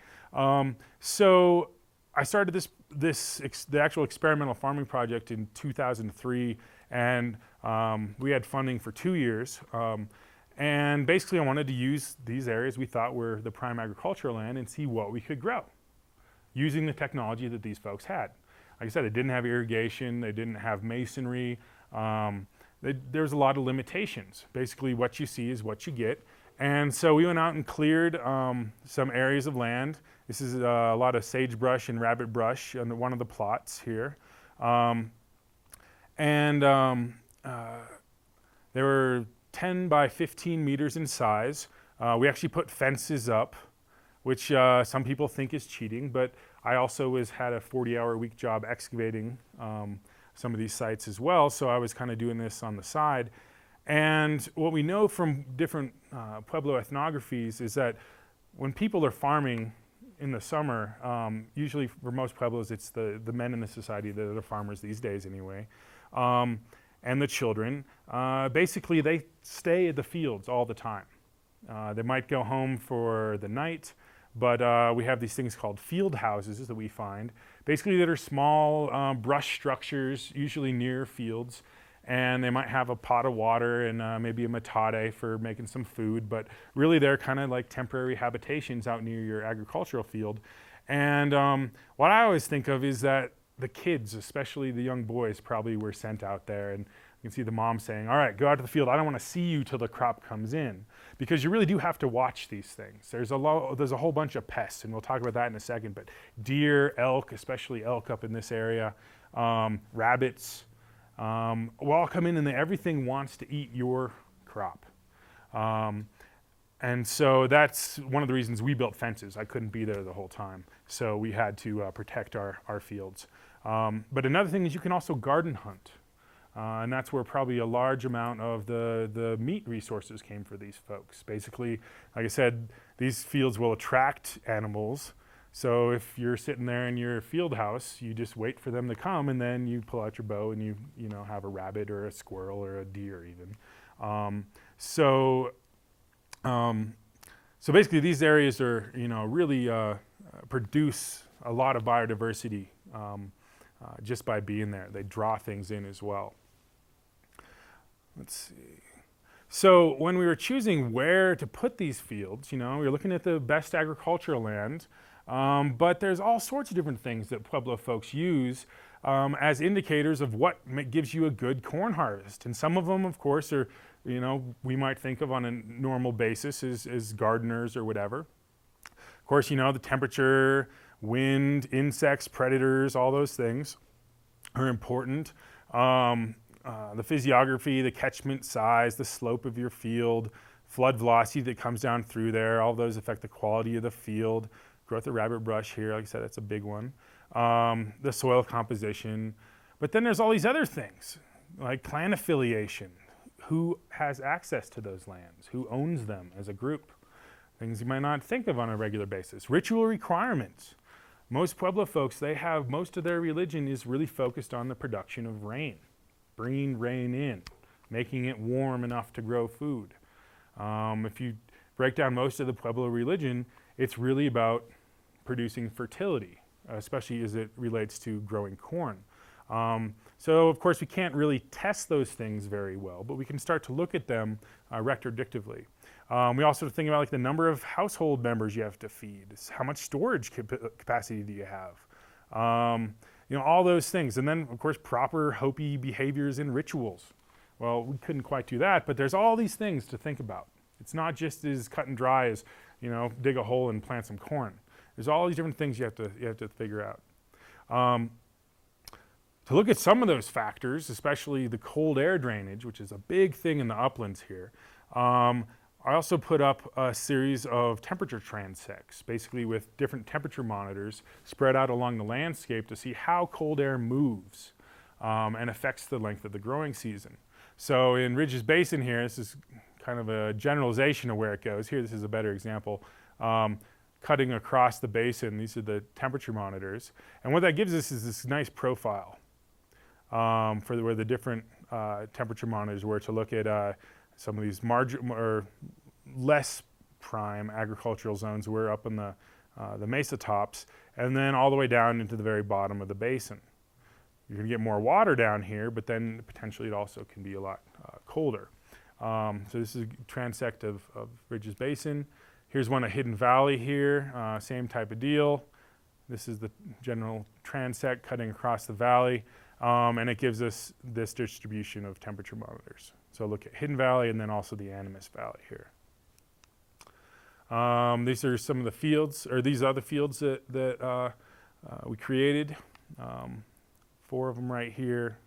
So I started the actual experimental farming project in 2003, and we had funding for 2 years. And basically I wanted to use these areas we thought were the prime agricultural land and see what we could grow using the technology that these folks had. Like I said, they didn't have irrigation, they didn't have masonry. There's a lot of limitations. Basically what you see is what you get. And so we went out and cleared some areas of land. This is a lot of sagebrush and rabbit brush on one of the plots here. They were 10 by 15 meters in size. We actually put fences up, which some people think is cheating, but I also had a 40-hour-a-week job excavating some of these sites as well, so I was kind of doing this on the side. And what we know from different Pueblo ethnographies is that when people are farming in the summer, usually for most Pueblos, it's the men in the society that are the farmers these days anyway, and the children. Basically, they stay at the fields all the time. They might go home for the night, but we have these things called field houses that we find. Basically, that are small brush structures, usually near fields, and they might have a pot of water and maybe a metate for making some food, but really they're kind of like temporary habitations out near your agricultural field. And what I always think of is that the kids, especially the young boys, probably were sent out there, and You can see the mom saying, all right, go out to the field. I don't want to see you till the crop comes in. Because you really do have to watch these things. There's a whole bunch of pests, and we'll talk about that in a second, but deer, elk, especially elk up in this area, rabbits, will all come in and everything wants to eat your crop. And so that's one of the reasons we built fences. I couldn't be there the whole time, so we had to protect our fields. But another thing is you can also garden hunt. And that's where probably a large amount of the meat resources came for these folks. Basically, like I said, these fields will attract animals. So if you're sitting there in your field house, you just wait for them to come, and then you pull out your bow and you know have a rabbit or a squirrel or a deer even. So basically, these areas are really produce a lot of biodiversity just by being there. They draw things in as well. Let's see. So when we were choosing where to put these fields, we were looking at the best agricultural land, but there's all sorts of different things that Pueblo folks use as indicators of what gives you a good corn harvest. And some of them, of course, are, we might think of on a normal basis as gardeners or whatever. Of course, the temperature, wind, insects, predators, all those things are important. The physiography, the catchment size, the slope of your field, flood velocity that comes down through there, all those affect the quality of the field. Growth of rabbit brush here, like I said, that's a big one. The soil composition. But then there's all these other things, like clan affiliation. Who has access to those lands? Who owns them as a group? Things you might not think of on a regular basis. Ritual requirements. Most Pueblo folks, most of their religion is really focused on the production of rain. Bringing rain in, making it warm enough to grow food. If you break down most of the Pueblo religion, it's really about producing fertility, especially as it relates to growing corn. So of course we can't really test those things very well, but we can start to look at them retrodictively. We also think about the number of household members you have to feed. How much storage capacity do you have? All those things. And then, of course, proper Hopi behaviors and rituals. Well, we couldn't quite do that, but there's all these things to think about. It's not just as cut and dry as, dig a hole and plant some corn. There's all these different things you have to figure out. To look at some of those factors, especially the cold air drainage, which is a big thing in the uplands here, I also put up a series of temperature transects, basically with different temperature monitors spread out along the landscape to see how cold air moves and affects the length of the growing season. So in Ridges Basin here, this is kind of a generalization of where it goes. Here, this is a better example. Cutting across the basin, these are the temperature monitors. And what that gives us is this nice profile for where the different temperature monitors were to look at some of these less prime agricultural zones. We're up in the mesa tops, and then all the way down into the very bottom of the basin. You're going to get more water down here, but then potentially it also can be a lot colder. So this is a transect of Ridges Basin. Here's one at Hidden Valley here, same type of deal. This is the general transect cutting across the valley, and it gives us this distribution of temperature monitors. So look at Hidden Valley and then also the Animas Valley here. These are some of the fields, or these other fields that we created. 4 of them right here.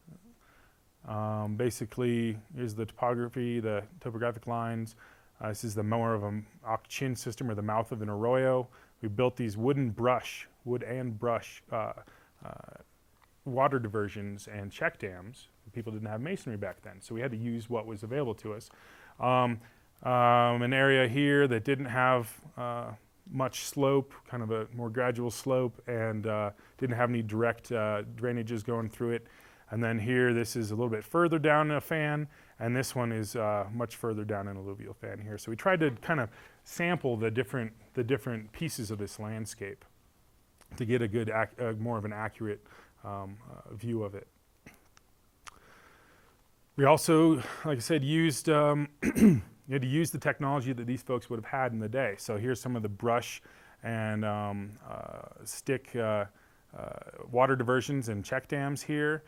Basically, here's the topography, the topographic lines. This is more of an Akchin system, or the mouth of an arroyo. We built these wood and brush water diversions and check dams. People didn't have masonry back then, so we had to use what was available to us. An area here that didn't have much slope, kind of a more gradual slope, and didn't have any direct drainages going through it. And then here, this is a little bit further down in a fan, and this one is much further down in alluvial fan here. So we tried to kind of sample the different pieces of this landscape to get a good, more of an accurate view of it. We also, like I said, used you had to use the technology that these folks would have had in the day. So here's some of the brush and stick water diversions and check dams here.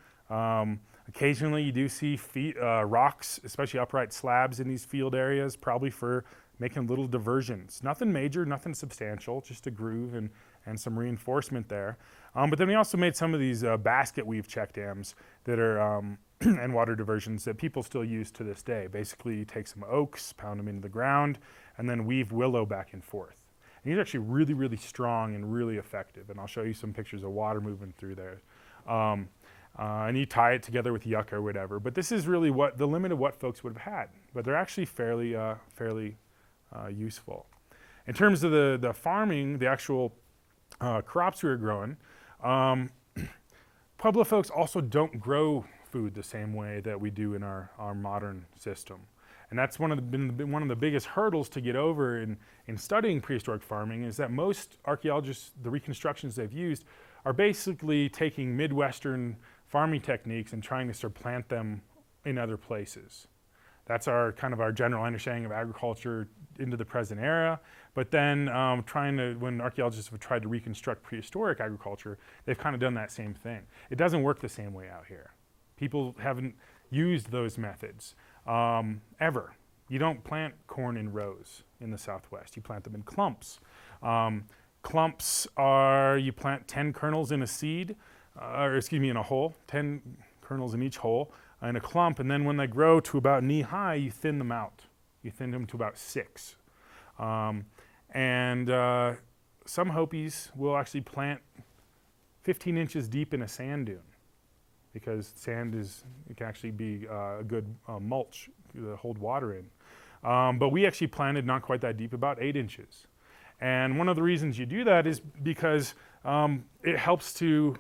Occasionally you do see rocks, especially upright slabs in these field areas, probably for making little diversions. Nothing major, nothing substantial, just a groove and some reinforcement there. But then we also made some of these basket weave check dams that are, and water diversions that people still use to this day. Basically, you take some oaks, pound them into the ground, and then weave willow back and forth. And these are actually really, really strong and really effective. And I'll show you some pictures of water moving through there. And you tie it together with yucca or whatever. But this is really what the limit of what folks would have had. But they're actually fairly useful. In terms of the farming, the actual crops we were growing, Pueblo folks also don't grow food the same way that we do in our modern system. And that's been one of the biggest hurdles to get over in studying prehistoric farming, is that most archaeologists, the reconstructions they've used, are basically taking Midwestern farming techniques and trying to supplant them in other places. That's our general understanding of agriculture into the present era. But then when archaeologists have tried to reconstruct prehistoric agriculture, they've kind of done that same thing. It doesn't work the same way out here. People haven't used those methods ever. You don't plant corn in rows in the Southwest. You plant them in clumps. Clumps are, you plant 10 kernels in a seed, in a hole, 10 kernels in each hole, in a clump, and then when they grow to about knee high, you thin them out. You thin them to about 6. Some Hopis will actually plant 15 inches deep in a sand dune, because sand it can actually be a good mulch to hold water in. But we actually planted not quite that deep, about 8 inches. And one of the reasons you do that is because it helps to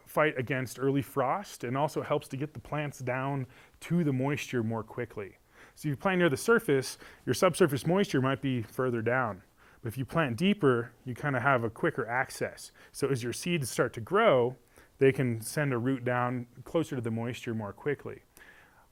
fight against early frost, and also helps to get the plants down to the moisture more quickly. So if you plant near the surface, your subsurface moisture might be further down. But if you plant deeper, you kind of have a quicker access. So as your seeds start to grow, they can send a root down closer to the moisture more quickly.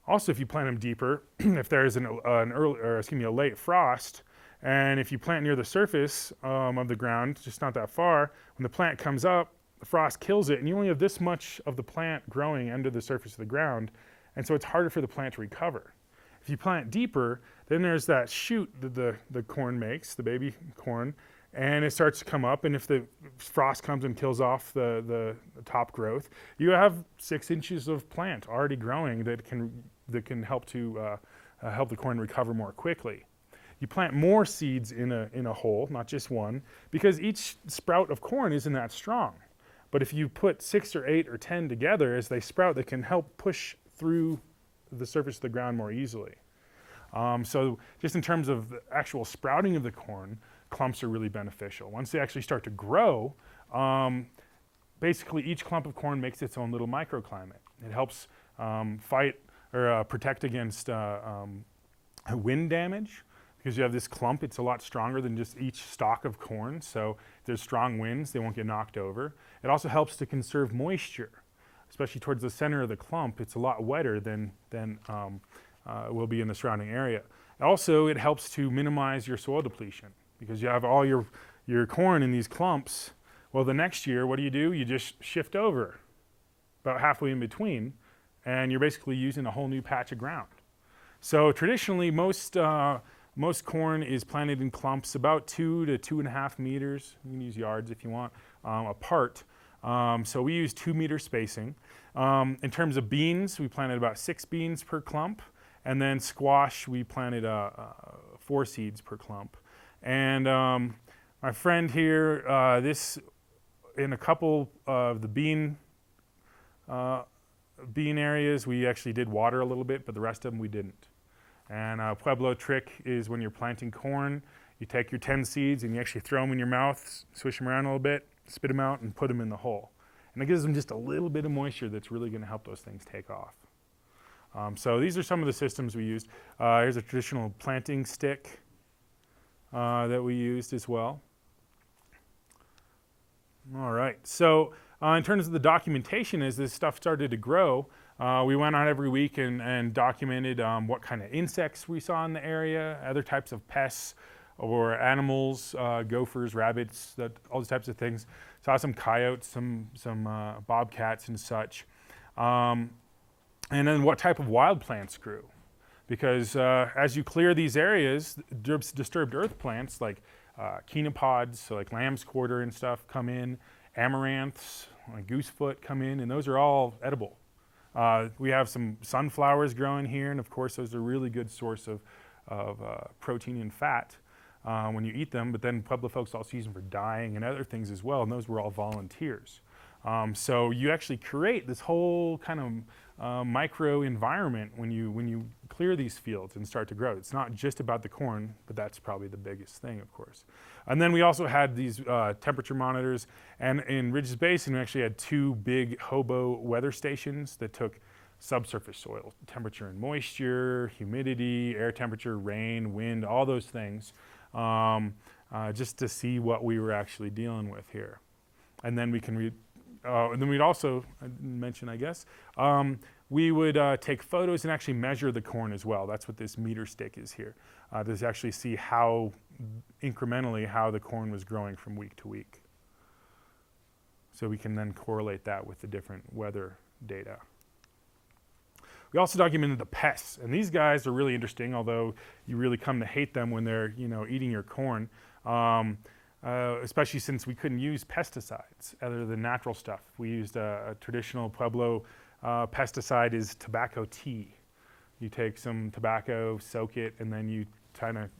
Also, if you plant them deeper, if there's a late frost, and if you plant near the surface of the ground, just not that far, when the plant comes up, the frost kills it, and you only have this much of the plant growing under the surface of the ground, and so it's harder for the plant to recover. If you plant deeper, then there's that shoot that the corn makes, the baby corn, and it starts to come up, and if the frost comes and kills off the top growth, you have 6 inches of plant already growing that can help to help the corn recover more quickly. You plant more seeds in a hole, not just one, because each sprout of corn isn't that strong. But if you put 6 or 8 or 10 together as they sprout, they can help push through the surface of the ground more easily. So just in terms of the actual sprouting of the corn, clumps are really beneficial. Once they actually start to grow, basically each clump of corn makes its own little microclimate. It helps fight or protect against wind damage. Because you have this clump, it's a lot stronger than just each stalk of corn. So if there's strong winds, they won't get knocked over. It also helps to conserve moisture, especially towards the center of the clump. It's a lot wetter than it will be in the surrounding area. Also, it helps to minimize your soil depletion, because you have all your corn in these clumps. Well, the next year, what do? You just shift over about halfway in between, and you're basically using a whole new patch of ground. So traditionally, most corn is planted in clumps about 2 to 2.5 meters. You can use yards if you want, apart. So we use 2 meter spacing. In terms of beans, we planted about 6 beans per clump. And then squash, we planted 4 seeds per clump. And my friend here, in a couple of the bean areas, we actually did water a little bit, but the rest of them we didn't. And a Pueblo trick is when you're planting corn, you take your 10 seeds and you actually throw them in your mouth, swish them around a little bit, spit them out, and put them in the hole. And it gives them just a little bit of moisture that's really going to help those things take off. So these are some of the systems we used. Here's a traditional planting stick that we used as well. All right, so in terms of the documentation, as this stuff started to grow, we went out every week and documented what kind of insects we saw in the area, other types of pests or animals, gophers, rabbits, all these types of things. Saw some coyotes, some bobcats and such. and then what type of wild plants grew. Because as you clear these areas, disturbed earth plants like chenopods, so like lamb's quarter and stuff come in, amaranths, like goosefoot come in, and those are all edible. We have some sunflowers growing here, and of course those are a really good source of protein and fat when you eat them, but then Pueblo folks also use them for dyeing and other things as well, and those were all volunteers. So you actually create this whole kind of micro environment when you clear these fields and start to grow. It's not just about the corn, but that's probably the biggest thing, of course. And then we also had these temperature monitors, and in Ridges Basin we actually had 2 big hobo weather stations that took subsurface soil temperature and moisture, humidity, air temperature, rain, wind, all those things, just to see what we were actually dealing with here. And then we can and then we'd also, I didn't mention, I guess, we would take photos and actually measure the corn as well. That's what this meter stick is here. To actually see how incrementally how the corn was growing from week to week. So we can then correlate that with the different weather data. We also documented the pests, and these guys are really interesting, although you really come to hate them when they're eating your corn. Especially since we couldn't use pesticides other than natural stuff. We used a traditional Pueblo pesticide is tobacco tea. You take some tobacco, soak it, and then you kind of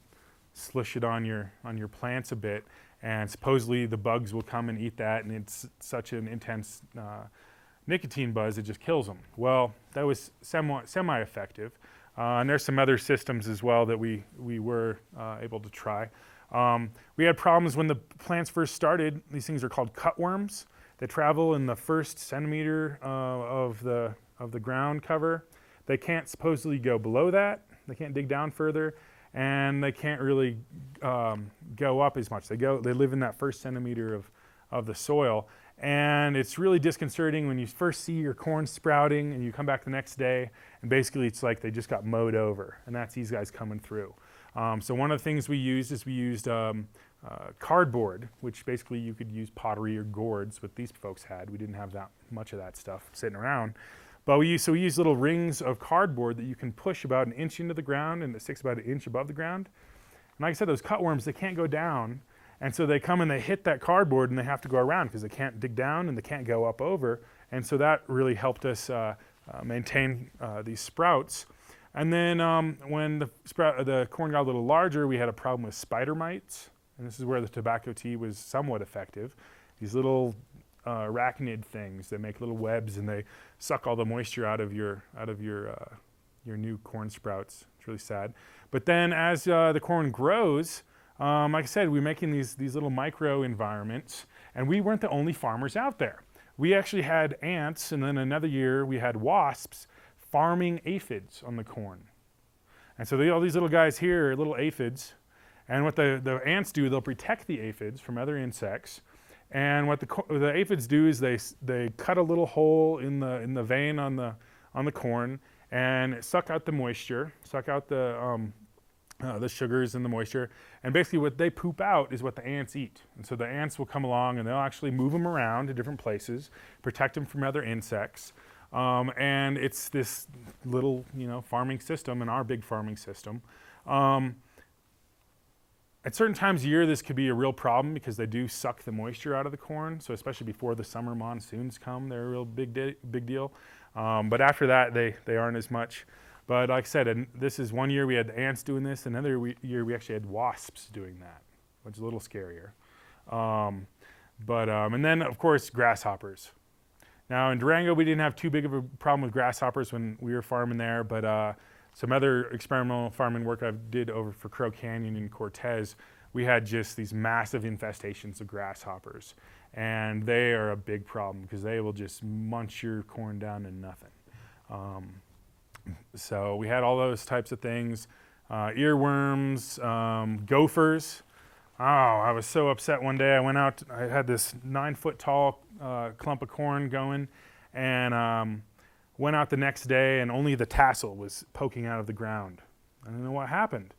slush it on your plants a bit, and supposedly the bugs will come and eat that, and it's such an intense nicotine buzz it just kills them. Well, that was semi-effective, and there's some other systems as well that we were able to try. We had problems when the plants first started. These things are called cutworms. They travel in the first centimeter of the ground cover. They can't supposedly go below that. They can't dig down further, and they can't really go up as much. They live in that first centimeter of the soil, and it's really disconcerting when you first see your corn sprouting and you come back the next day, and basically it's like they just got mowed over, and that's these guys coming through. So one of the things we used cardboard, which basically you could use pottery or gourds, what these folks had. We didn't have that much of that stuff sitting around. But we used little rings of cardboard that you can push about an inch into the ground, and it sticks about an inch above the ground. And like I said, those cutworms, they can't go down. And so they come and they hit that cardboard and they have to go around because they can't dig down and they can't go up over. And so that really helped us maintain these sprouts. And then when the corn got a little larger, we had a problem with spider mites. And this is where the tobacco tea was somewhat effective. These little arachnid things that make little webs, and they suck all the moisture out of your new corn sprouts. It's really sad. But then as the corn grows, like I said, we're making these little micro environments, and we weren't the only farmers out there. We actually had ants, and then another year we had wasps farming aphids on the corn. And so all these little guys here are little aphids, and what the ants do, they'll protect the aphids from other insects. And what the aphids do is they cut a little hole in the vein on the corn and suck out the moisture, suck out the sugars and the moisture, and basically what they poop out is what the ants eat. And so the ants will come along and they'll actually move them around to different places, protect them from other insects, and it's this little farming system, and our big farming system. At certain times of year, this could be a real problem because they do suck the moisture out of the corn. So especially before the summer monsoons come, they're a real big deal. But after that, they aren't as much. But like I said, and this is one year we had the ants doing this. Another year we actually had wasps doing that, which is a little scarier. And then of course grasshoppers. Now in Durango we didn't have too big of a problem with grasshoppers when we were farming there, but some other experimental farming work I did over for Crow Canyon in Cortez, we had just these massive infestations of grasshoppers, and they are a big problem because they will just munch your corn down to nothing. So we had all those types of things, earworms, gophers. Oh, I was so upset one day. I went out, I had this 9-foot tall clump of corn going, and went out the next day and only the tassel was poking out of the ground. I don't know what happened.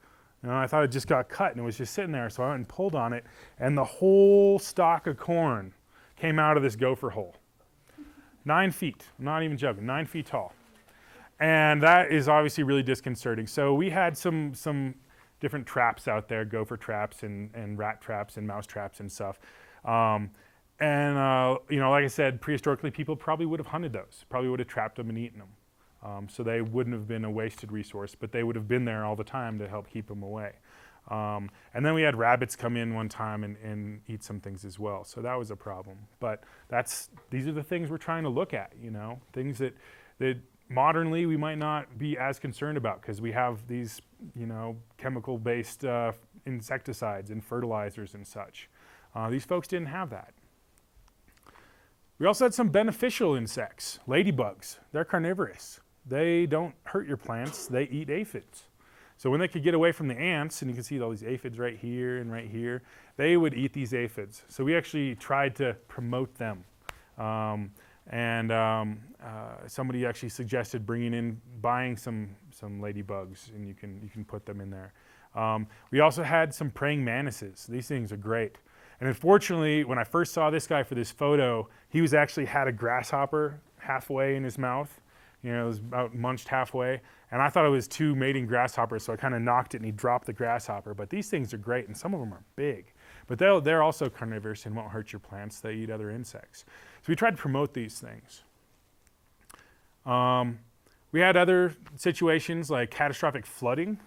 I thought it just got cut and it was just sitting there, so I went and pulled on it, and the whole stalk of corn came out of this gopher hole. 9 feet, I'm not even joking, 9 feet tall. And that is obviously really disconcerting. So we had some different traps out there, gopher traps and rat traps and mouse traps and stuff. Like I said, prehistorically, people probably would have hunted those, probably would have trapped them and eaten them. So they wouldn't have been a wasted resource, but they would have been there all the time to help keep them away. And then we had rabbits come in one time and eat some things as well. So that was a problem. But these are the things we're trying to look at, things that modernly we might not be as concerned about because we have these, chemical-based insecticides and fertilizers and such. These folks didn't have that. We also had some beneficial insects, ladybugs. They're carnivorous. They don't hurt your plants. They eat aphids. So when they could get away from the ants, and you can see all these aphids right here and right here, they would eat these aphids. So we actually tried to promote them. Somebody actually suggested buying some ladybugs, and you can put them in there. We also had some praying mantises. These things are great. And unfortunately, when I first saw this guy for this photo, he actually had a grasshopper halfway in his mouth. It was about munched halfway. And I thought it was two mating grasshoppers, so I kind of knocked it and he dropped the grasshopper. But these things are great, and some of them are big. But they're also carnivorous and won't hurt your plants. They eat other insects. So we tried to promote these things. We had other situations like catastrophic flooding.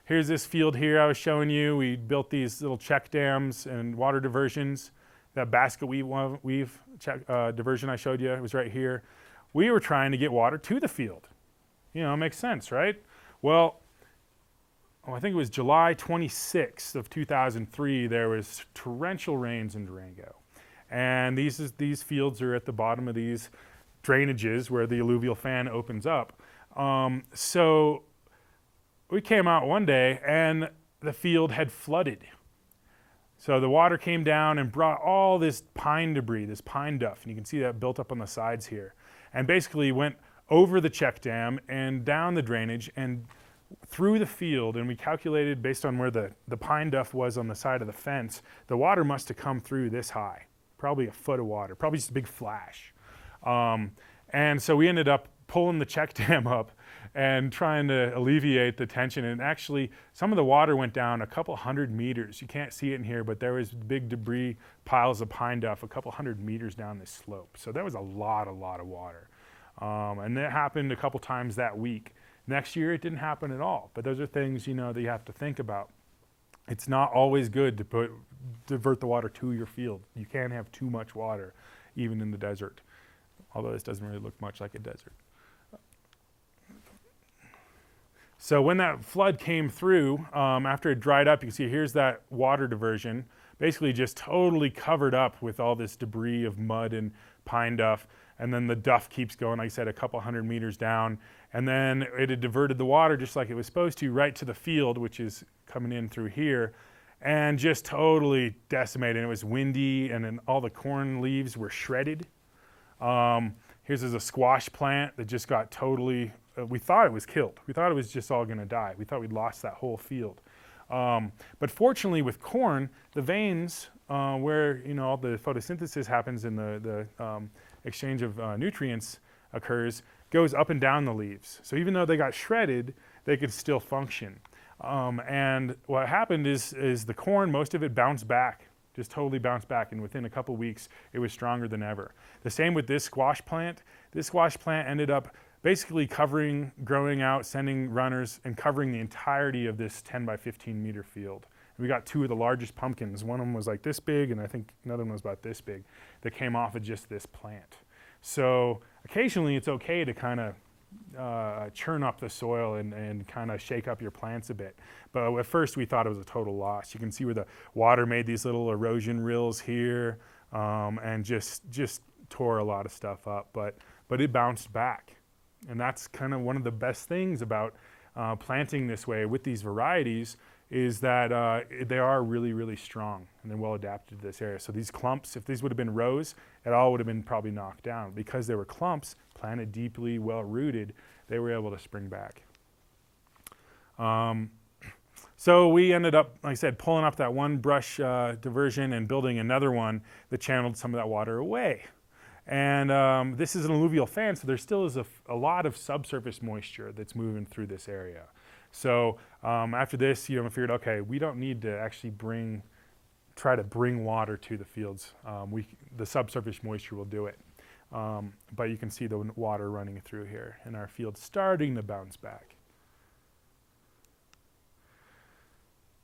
Here's this field here I was showing you. We built these little check dams and water diversions. That basket weave diversion I showed you, it was right here. We were trying to get water to the field. It makes sense, right? Well, I think it was July 26th of 2003, there was torrential rains in Durango. And these fields are at the bottom of these drainages where the alluvial fan opens up. So we came out one day and the field had flooded. So the water came down and brought all this pine debris, this pine duff, and you can see that built up on the sides here, and basically went over the check dam and down the drainage and through the field. And we calculated based on where the pine duff was on the side of the fence, the water must have come through this high, probably a foot of water, probably just a big flash. And so we ended up pulling the check dam up and trying to alleviate the tension. And actually, some of the water went down a couple 100 meters. You can't see it in here, but there was big debris piles of pine duff a couple 100 meters down this slope. So there was a lot of water. And that happened a couple times that week. Next year, it didn't happen at all. But those are things, that you have to think about. It's not always good to divert the water to your field. You can't have too much water, even in the desert. Although this doesn't really look much like a desert. So when that flood came through, after it dried up, you can see here's that water diversion, basically just totally covered up with all this debris of mud and pine duff. And then the duff keeps going, like I said, a couple 100 meters down. And then it had diverted the water just like it was supposed to right to the field, which is coming in through here, and just totally decimated. It was windy, and then all the corn leaves were shredded. Here's a squash plant that just got totally, we thought it was killed. We thought it was just all gonna die. We thought we'd lost that whole field. But fortunately with corn, the veins where all the photosynthesis happens and the exchange of nutrients occurs, goes up and down the leaves. So even though they got shredded, they could still function. And what happened is the corn, most of it bounced back. Just totally bounced back, and within a couple weeks, it was stronger than ever. The same with this squash plant. This squash plant ended up basically growing out, sending runners, and covering the entirety of this 10 by 15 meter field. And we got two of the largest pumpkins. One of them was like this big, and I think another one was about this big, that came off of just this plant. So occasionally it's okay to kind of churn up the soil and kind of shake up your plants a bit. But at first we thought it was a total loss. You can see where the water made these little erosion rills here, and just tore a lot of stuff up, but it bounced back. And that's kind of one of the best things about planting this way with these varieties is that they are really, really strong and they're well adapted to this area. So these clumps, if these would have been rows, it all would have been probably knocked down. Because they were clumps, planted deeply, well rooted, they were able to spring back. So we ended up, like I said, pulling up that one brush diversion and building another one that channeled some of that water away. And this is an alluvial fan, so there still is a lot of subsurface moisture that's moving through this area. So after this, we figured, okay, we don't need to actually try to bring water to the fields. The subsurface moisture will do it. But you can see the water running through here, and our field's starting to bounce back.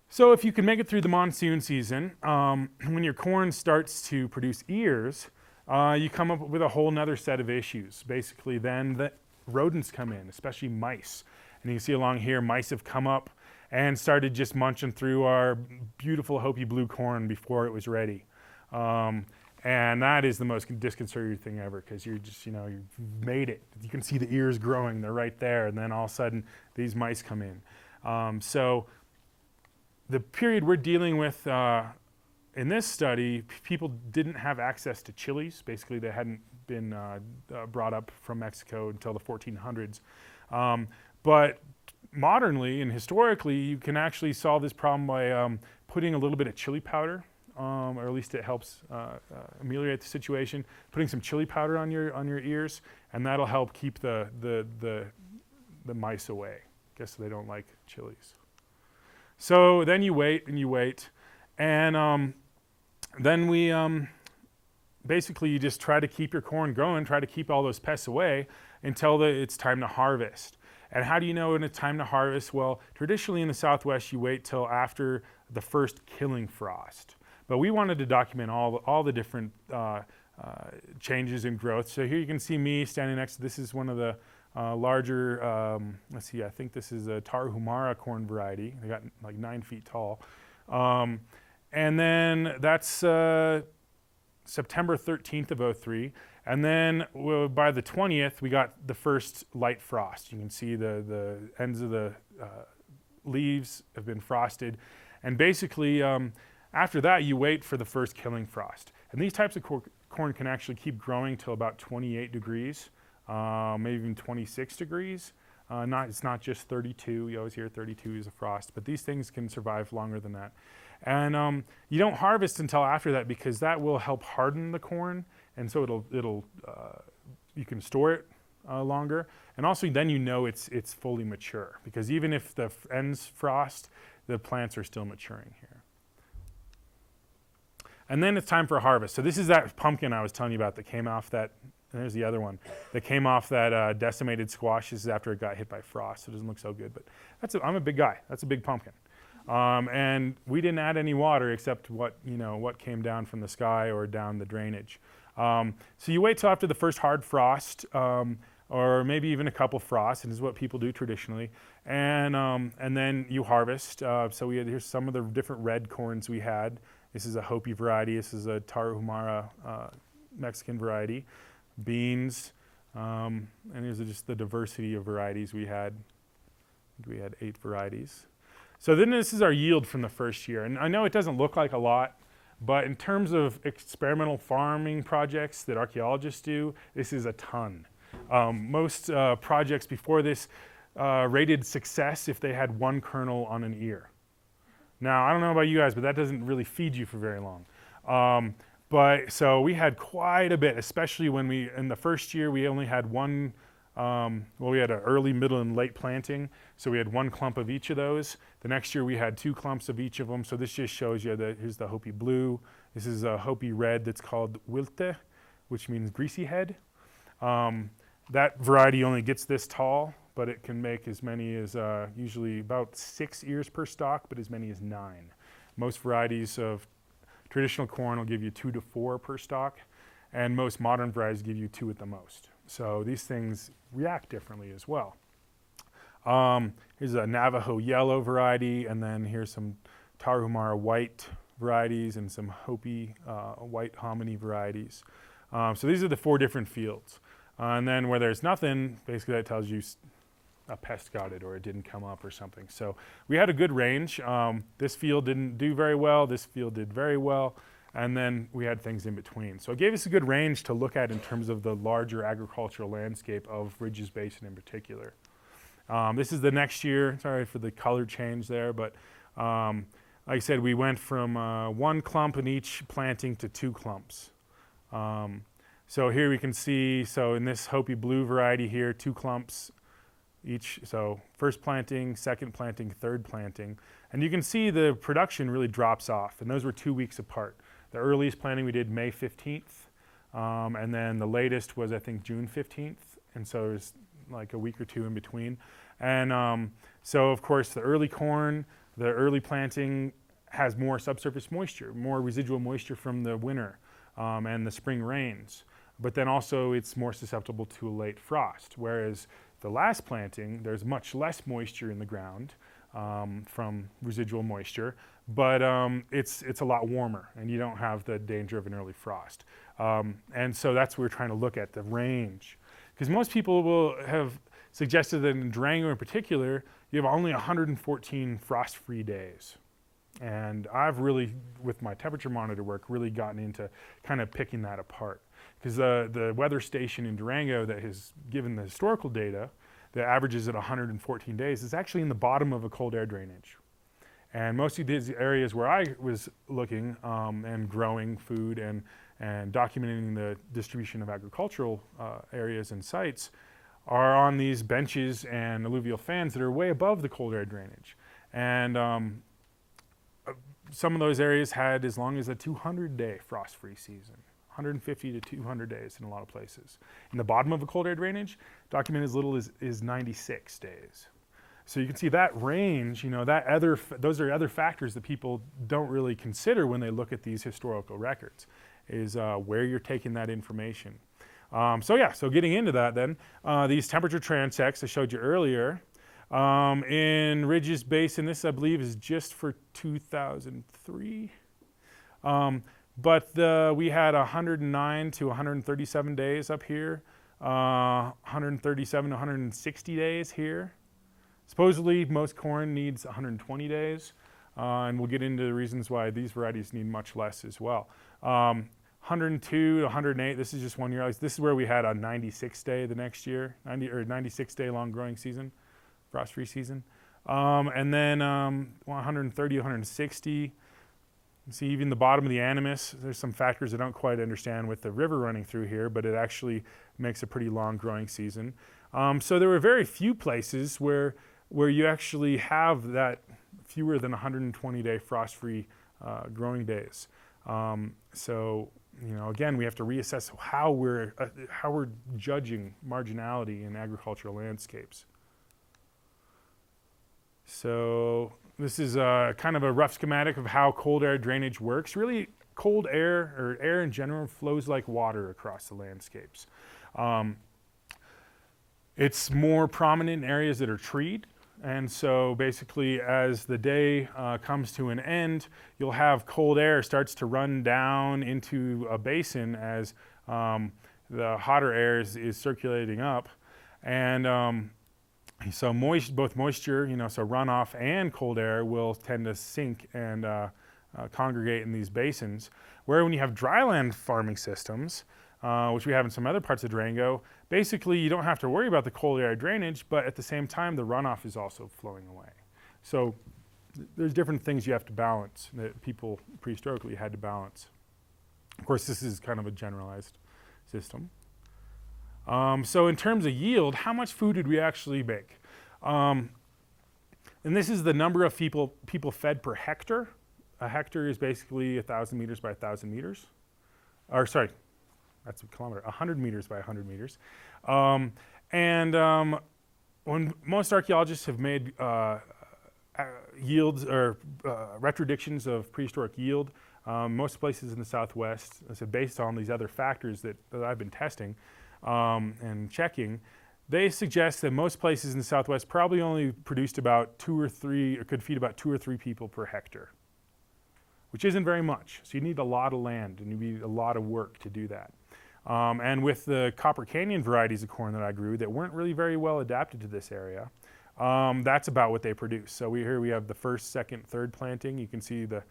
So if you can make it through the monsoon season, when your corn starts to produce ears, you come up with a whole nother set of issues. Basically, then the rodents come in, especially mice. And you can see along here, mice have come up and started just munching through our beautiful Hopi blue corn before it was ready. And that is the most disconcerting thing ever, because you're just, you've made it. You can see the ears growing, they're right there, and then all of a sudden, these mice come in. So the period we're dealing with in this study, people didn't have access to chilies. Basically, they hadn't been brought up from Mexico until the 1400s. But modernly and historically, you can actually solve this problem by putting a little bit of chili powder, or at least it helps ameliorate the situation. Putting some chili powder on your ears, and that'll help keep the mice away. I guess they don't like chilies. So then you wait and you wait, and then we basically you just try to keep your corn growing, try to keep all those pests away until it's time to harvest. And how do you know when it's time to harvest? Well, traditionally in the Southwest, you wait till after the first killing frost. But we wanted to document all the different changes in growth. So here you can see me standing next to, this is one of the larger, let's see, I think this is a Tarahumara corn variety. They got like 9 feet tall. And then that's September 13th of 03. And then by the 20th, we got the first light frost. You can see the ends of the leaves have been frosted. And basically, after that, you wait for the first killing frost. And these types of corn can actually keep growing till about 28 degrees, maybe even 26 degrees. It's not just 32. You always hear 32 is a frost, but these things can survive longer than that. And you don't harvest until after that, because that will help harden the corn, and so you can store it longer. And also, then it's fully mature, because even if the ends frost, the plants are still maturing here. And then it's time for harvest. So this is that pumpkin I was telling you about that came off that. And there's the other one that came off that decimated squash. This is after it got hit by frost, so it doesn't look so good. But I'm a big guy. That's a big pumpkin. And we didn't add any water except what came down from the sky or down the drainage. So you wait till after the first hard frost, or maybe even a couple frosts, and this is what people do traditionally. And then you harvest. So here's some of the different red corns we had. This is a Hopi variety. This is a Tarahumara Mexican variety. Beans, and here's just the diversity of varieties we had. I think we had 8 varieties. So then this is our yield from the first year. And I know it doesn't look like a lot, but in terms of experimental farming projects that archaeologists do, this is a ton. Most projects before this rated success if they had 1 kernel on an ear. Now, I don't know about you guys, but that doesn't really feed you for very long. But so we had quite a bit, especially when in the first year, we only had one, we had an early, middle, and late planting. So we had 1 clump of each of those. The next year, we had 2 clumps of each of them. So this just shows you that here's the Hopi blue. This is a Hopi red that's called wilte, which means greasy head. That variety only gets this tall, but it can make as many as usually about 6 ears per stalk, but as many as 9. Most varieties of traditional corn will give you 2 to 4 per stalk, and most modern varieties give you 2 at the most. So these things react differently as well. Here's a Navajo yellow variety, and then here's some Tarahumara white varieties and some Hopi white hominy varieties. So these are the 4 different fields. And then where there's nothing, basically that tells you a pest got it or it didn't come up or something. So we had a good range. This field didn't do very well. This field did very well. And then we had things in between. So it gave us a good range to look at in terms of the larger agricultural landscape of Ridges Basin in particular. This is the next year. Sorry for the color change there, but like I said, we went from 1 clump in each planting to 2 clumps. So here we can see, so in this Hopi Blue variety here, 2 clumps each, so first planting, second planting, third planting. And you can see the production really drops off, and those were 2 weeks apart. The earliest planting we did May 15th, and then the latest was I think June 15th, and so there's like a week or 2 in between. And so of course the early corn, the early planting has more subsurface moisture, more residual moisture from the winter and the spring rains. But then also it's more susceptible to a late frost, whereas the last planting, there's much less moisture in the ground from residual moisture, but it's a lot warmer and you don't have the danger of an early frost. And so that's what we're trying to look at, the range. Because most people will have suggested that in Durango in particular, you have only 114 frost-free days. And I've really, with my temperature monitor work, really gotten into kind of picking that apart. Because the weather station in Durango that has given the historical data that averages at 114 days is actually in the bottom of a cold air drainage. And most of these areas where I was looking and growing food and documenting the distribution of agricultural areas and sites are on these benches and alluvial fans that are way above the cold air drainage. And some of those areas had as long as a 200-day frost-free season, 150 to 200 days in a lot of places. In the bottom of a cold air drainage, documented as little as 96 days. So you can see that range, you know, those are other factors that people don't really consider when they look at these historical records, is where you're taking that information. So getting into that then, these temperature transects I showed you earlier, in Ridges Basin, this I believe is just for 2003. But we had 109 to 137 days up here, 137 to 160 days here. Supposedly most corn needs 120 days, and we'll get into the reasons why these varieties need much less as well. 102 to 108, this is just 1 year. This is where we had a 96-day the next year, 96-day long growing season, frost-free season. And then 130 to 160. You see even the bottom of the animus, there's some factors I don't quite understand with the river running through here, but it actually makes a pretty long growing season. So there were very few places where you actually have that fewer than 120-day frost-free growing days. So, you know, again, we have to reassess how we're judging marginality in agricultural landscapes. So this is kind of a rough schematic of how cold air drainage works. Really, cold air, or air in general, flows like water across the landscapes. It's more prominent in areas that are treed. And so basically as the day comes to an end, you'll have cold air starts to run down into a basin as the hotter air is circulating up. And so both moisture, you know, so runoff and cold air will tend to sink and congregate in these basins. Where when you have dryland farming systems, which we have in some other parts of Durango, basically you don't have to worry about the cold air drainage, but at the same time the runoff is also flowing away. So there's different things you have to balance that people prehistorically had to balance. Of course, this is kind of a generalized system. So in terms of yield, how much food did we actually make? And this is the number of people fed per hectare. A hectare is basically 1,000 meters by 1,000 meters. Or sorry, that's a kilometer, 100 meters by 100 meters. When most archaeologists have made yields or retrodictions of prehistoric yield, most places in the Southwest, based on these other factors that I've been testing and checking, they suggest that most places in the Southwest probably only produced about 2 or 3, or could feed about 2 or 3 people per hectare, which isn't very much. So you need a lot of land and you need a lot of work to do that. And with the Copper Canyon varieties of corn that I grew that weren't really very well adapted to this area, that's about what they produce. So here we have the first, second, third planting. You can see the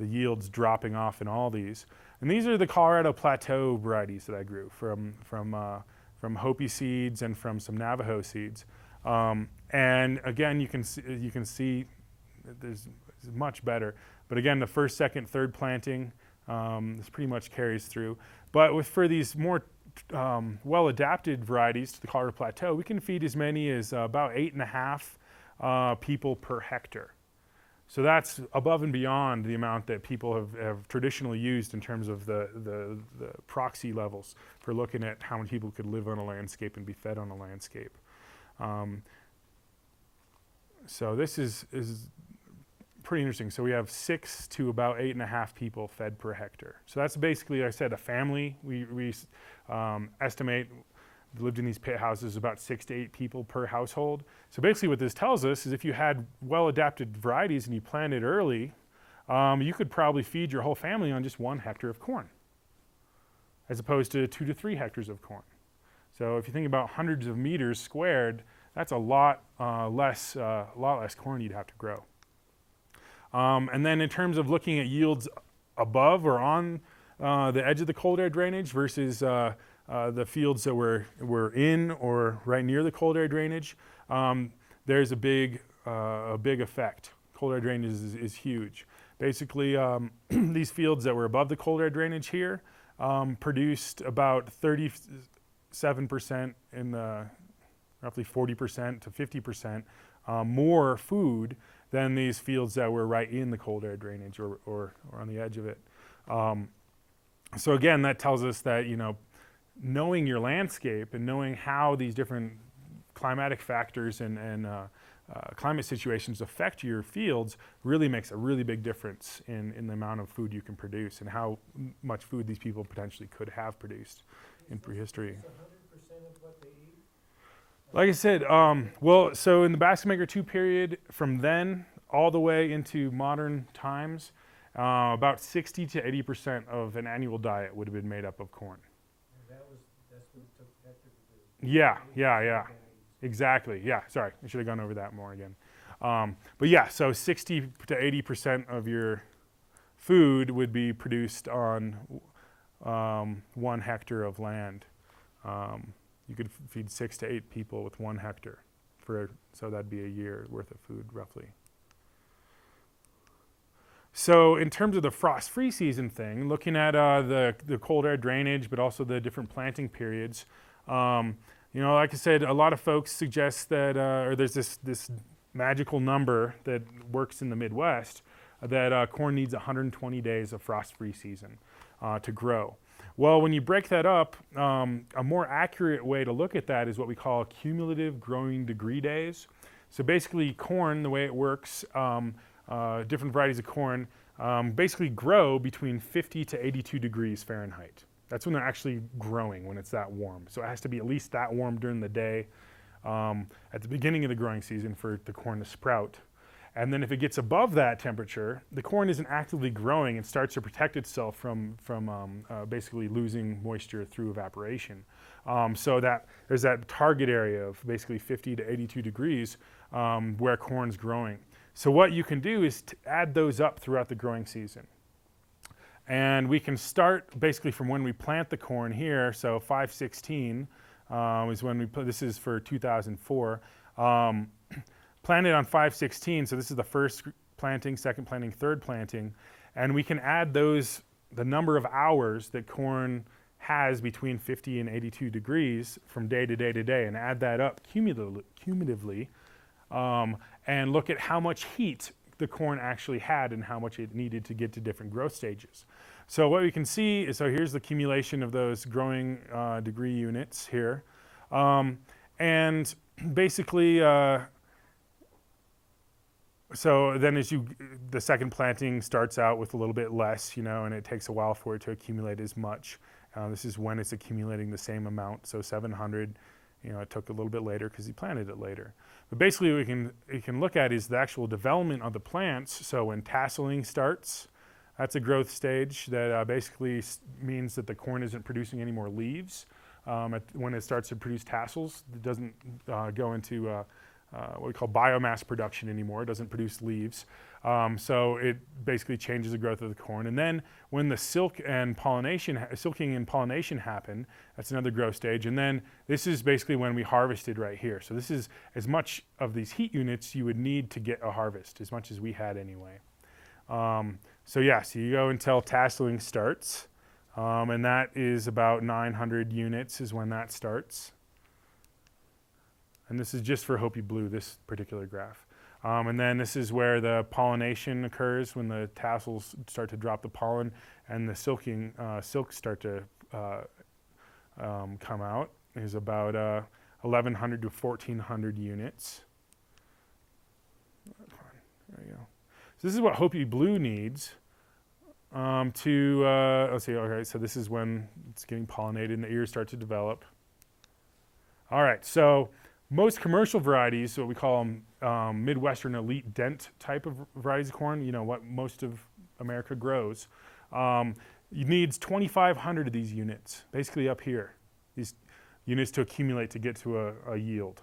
yields dropping off in all these. And these are the Colorado Plateau varieties that I grew from Hopi seeds and from some Navajo seeds. And again, you can see that there's much better. But again, the first, second, third planting, This pretty much carries through. But for these more well-adapted varieties to the Colorado Plateau, we can feed as many as about 8.5 people per hectare. So that's above and beyond the amount that people have traditionally used in terms of the proxy levels for looking at how many people could live on a landscape and be fed on a landscape. So this is pretty interesting. So we have 6 to about 8.5 people fed per hectare. So that's basically, like I said, a family. We estimate lived in these pit houses about 6 to 8 people per household. So basically what this tells us is if you had well-adapted varieties and you planted early, you could probably feed your whole family on just 1 hectare of corn, as opposed to 2 to 3 hectares of corn. So if you think about hundreds of meters squared, that's a lot less corn you'd have to grow. And then in terms of looking at yields above or on the edge of the cold air drainage versus the fields that were in or right near the cold air drainage, there's a big effect. Cold air drainage is huge. Basically, these fields that were above the cold air drainage here produced about 37% in the roughly 40% to 50% more food than these fields that were right in the cold air drainage or on the edge of it. So again, that tells us that, knowing your landscape and knowing how these different climatic factors and climate situations affect your fields really makes a really big difference in the amount of food you can produce and how much food these people potentially could have produced in prehistory. Is 100% of what they eat? Like I said, so in the Basket Maker 2 period, from then all the way into modern times, about 60 to 80% of an annual diet would have been made up of corn. And that's what it took Hector to do. Yeah. Exactly. Yeah, sorry. I should have gone over that more again. But yeah, so 60 to 80% of your food would be produced on 1 hectare of land. You could feed 6 to 8 people with 1 hectare, so that'd be a year worth of food roughly. So in terms of the frost-free season thing, looking at the cold air drainage, but also the different planting periods, like I said, a lot of folks suggest that, or there's this magical number that works in the Midwest, that corn needs 120 days of frost-free season to grow. Well, when you break that up, a more accurate way to look at that is what we call cumulative growing degree days. So basically corn, the way it works, different varieties of corn basically grow between 50 to 82 degrees Fahrenheit. That's when they're actually growing, when it's that warm. So it has to be at least that warm during the day at the beginning of the growing season for the corn to sprout. And then if it gets above that temperature, the corn isn't actively growing and starts to protect itself from basically losing moisture through evaporation. So that there's that target area of basically 50 to 82 degrees where corn's growing. So what you can do is to add those up throughout the growing season. And we can start basically from when we plant the corn here. So 5/16 is when we put, this is for 2004. Planted on 5/16, so this is the first planting, second planting, third planting. And we can add the number of hours that corn has between 50 and 82 degrees from day to day to day, and add that up cumulatively, and look at how much heat the corn actually had and how much it needed to get to different growth stages. So what we can see is, so here's the accumulation of those growing degree units here. And basically, so then the second planting starts out with a little bit less, and it takes a while for it to accumulate as much. This is when it's accumulating the same amount, so 700. It took a little bit later because he planted it later. But basically what we can look at is the actual development of the plants. So when tasseling starts, that's a growth stage that basically means that the corn isn't producing any more leaves. When it starts to produce tassels, it doesn't go into what we call biomass production anymore. It doesn't produce leaves. So it basically changes the growth of the corn. And then when the silking and pollination happen, that's another growth stage. And then this is basically when we harvested right here. So this is as much of these heat units you would need to get a harvest, as much as we had anyway. So yeah, so you go until tasseling starts, and that is about 900 units is when that starts. And this is just for Hopi Blue, this particular graph. And then this is where the pollination occurs, when the tassels start to drop the pollen and the silks start to come out. Is about 1,100 to 1,400 units. There you go. So this is what Hopi Blue needs let's see, okay, so this is when it's getting pollinated and the ears start to develop. All right, so most commercial varieties, what we call them Midwestern elite dent type of varieties of corn, you know, what most of America grows, it needs 2,500 of these units, basically up here, these units to accumulate to get to a yield.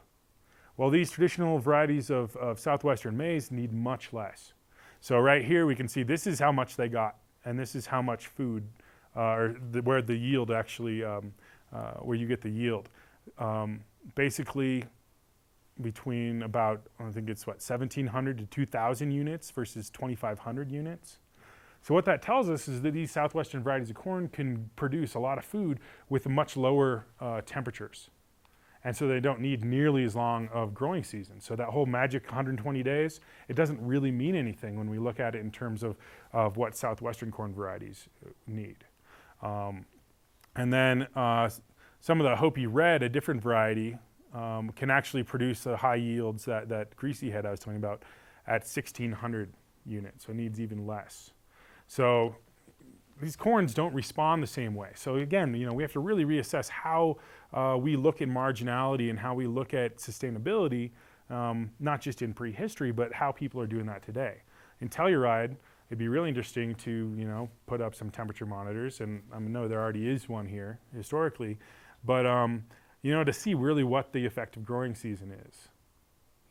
Well, these traditional varieties of southwestern maize need much less. So right here we can see this is how much they got, and this is how much food, where the yield actually, where you get the yield. Basically between about, I think it's what, 1,700 to 2,000 units versus 2,500 units. So what that tells us is that these southwestern varieties of corn can produce a lot of food with much lower temperatures. And so they don't need nearly as long of growing season. So that whole magic 120 days, it doesn't really mean anything when we look at it in terms of what southwestern corn varieties need. And then some of the Hopi Red, a different variety, can actually produce the high yields that Greasy Head I was talking about at 1,600 units, so it needs even less. So these corns don't respond the same way. So again, you know, we have to really reassess how we look at marginality and how we look at sustainability, not just in prehistory, but how people are doing that today. In Telluride, it'd be really interesting to, you know, put up some temperature monitors, and I know there already is one here historically, but you know, to see really what the effective growing season is.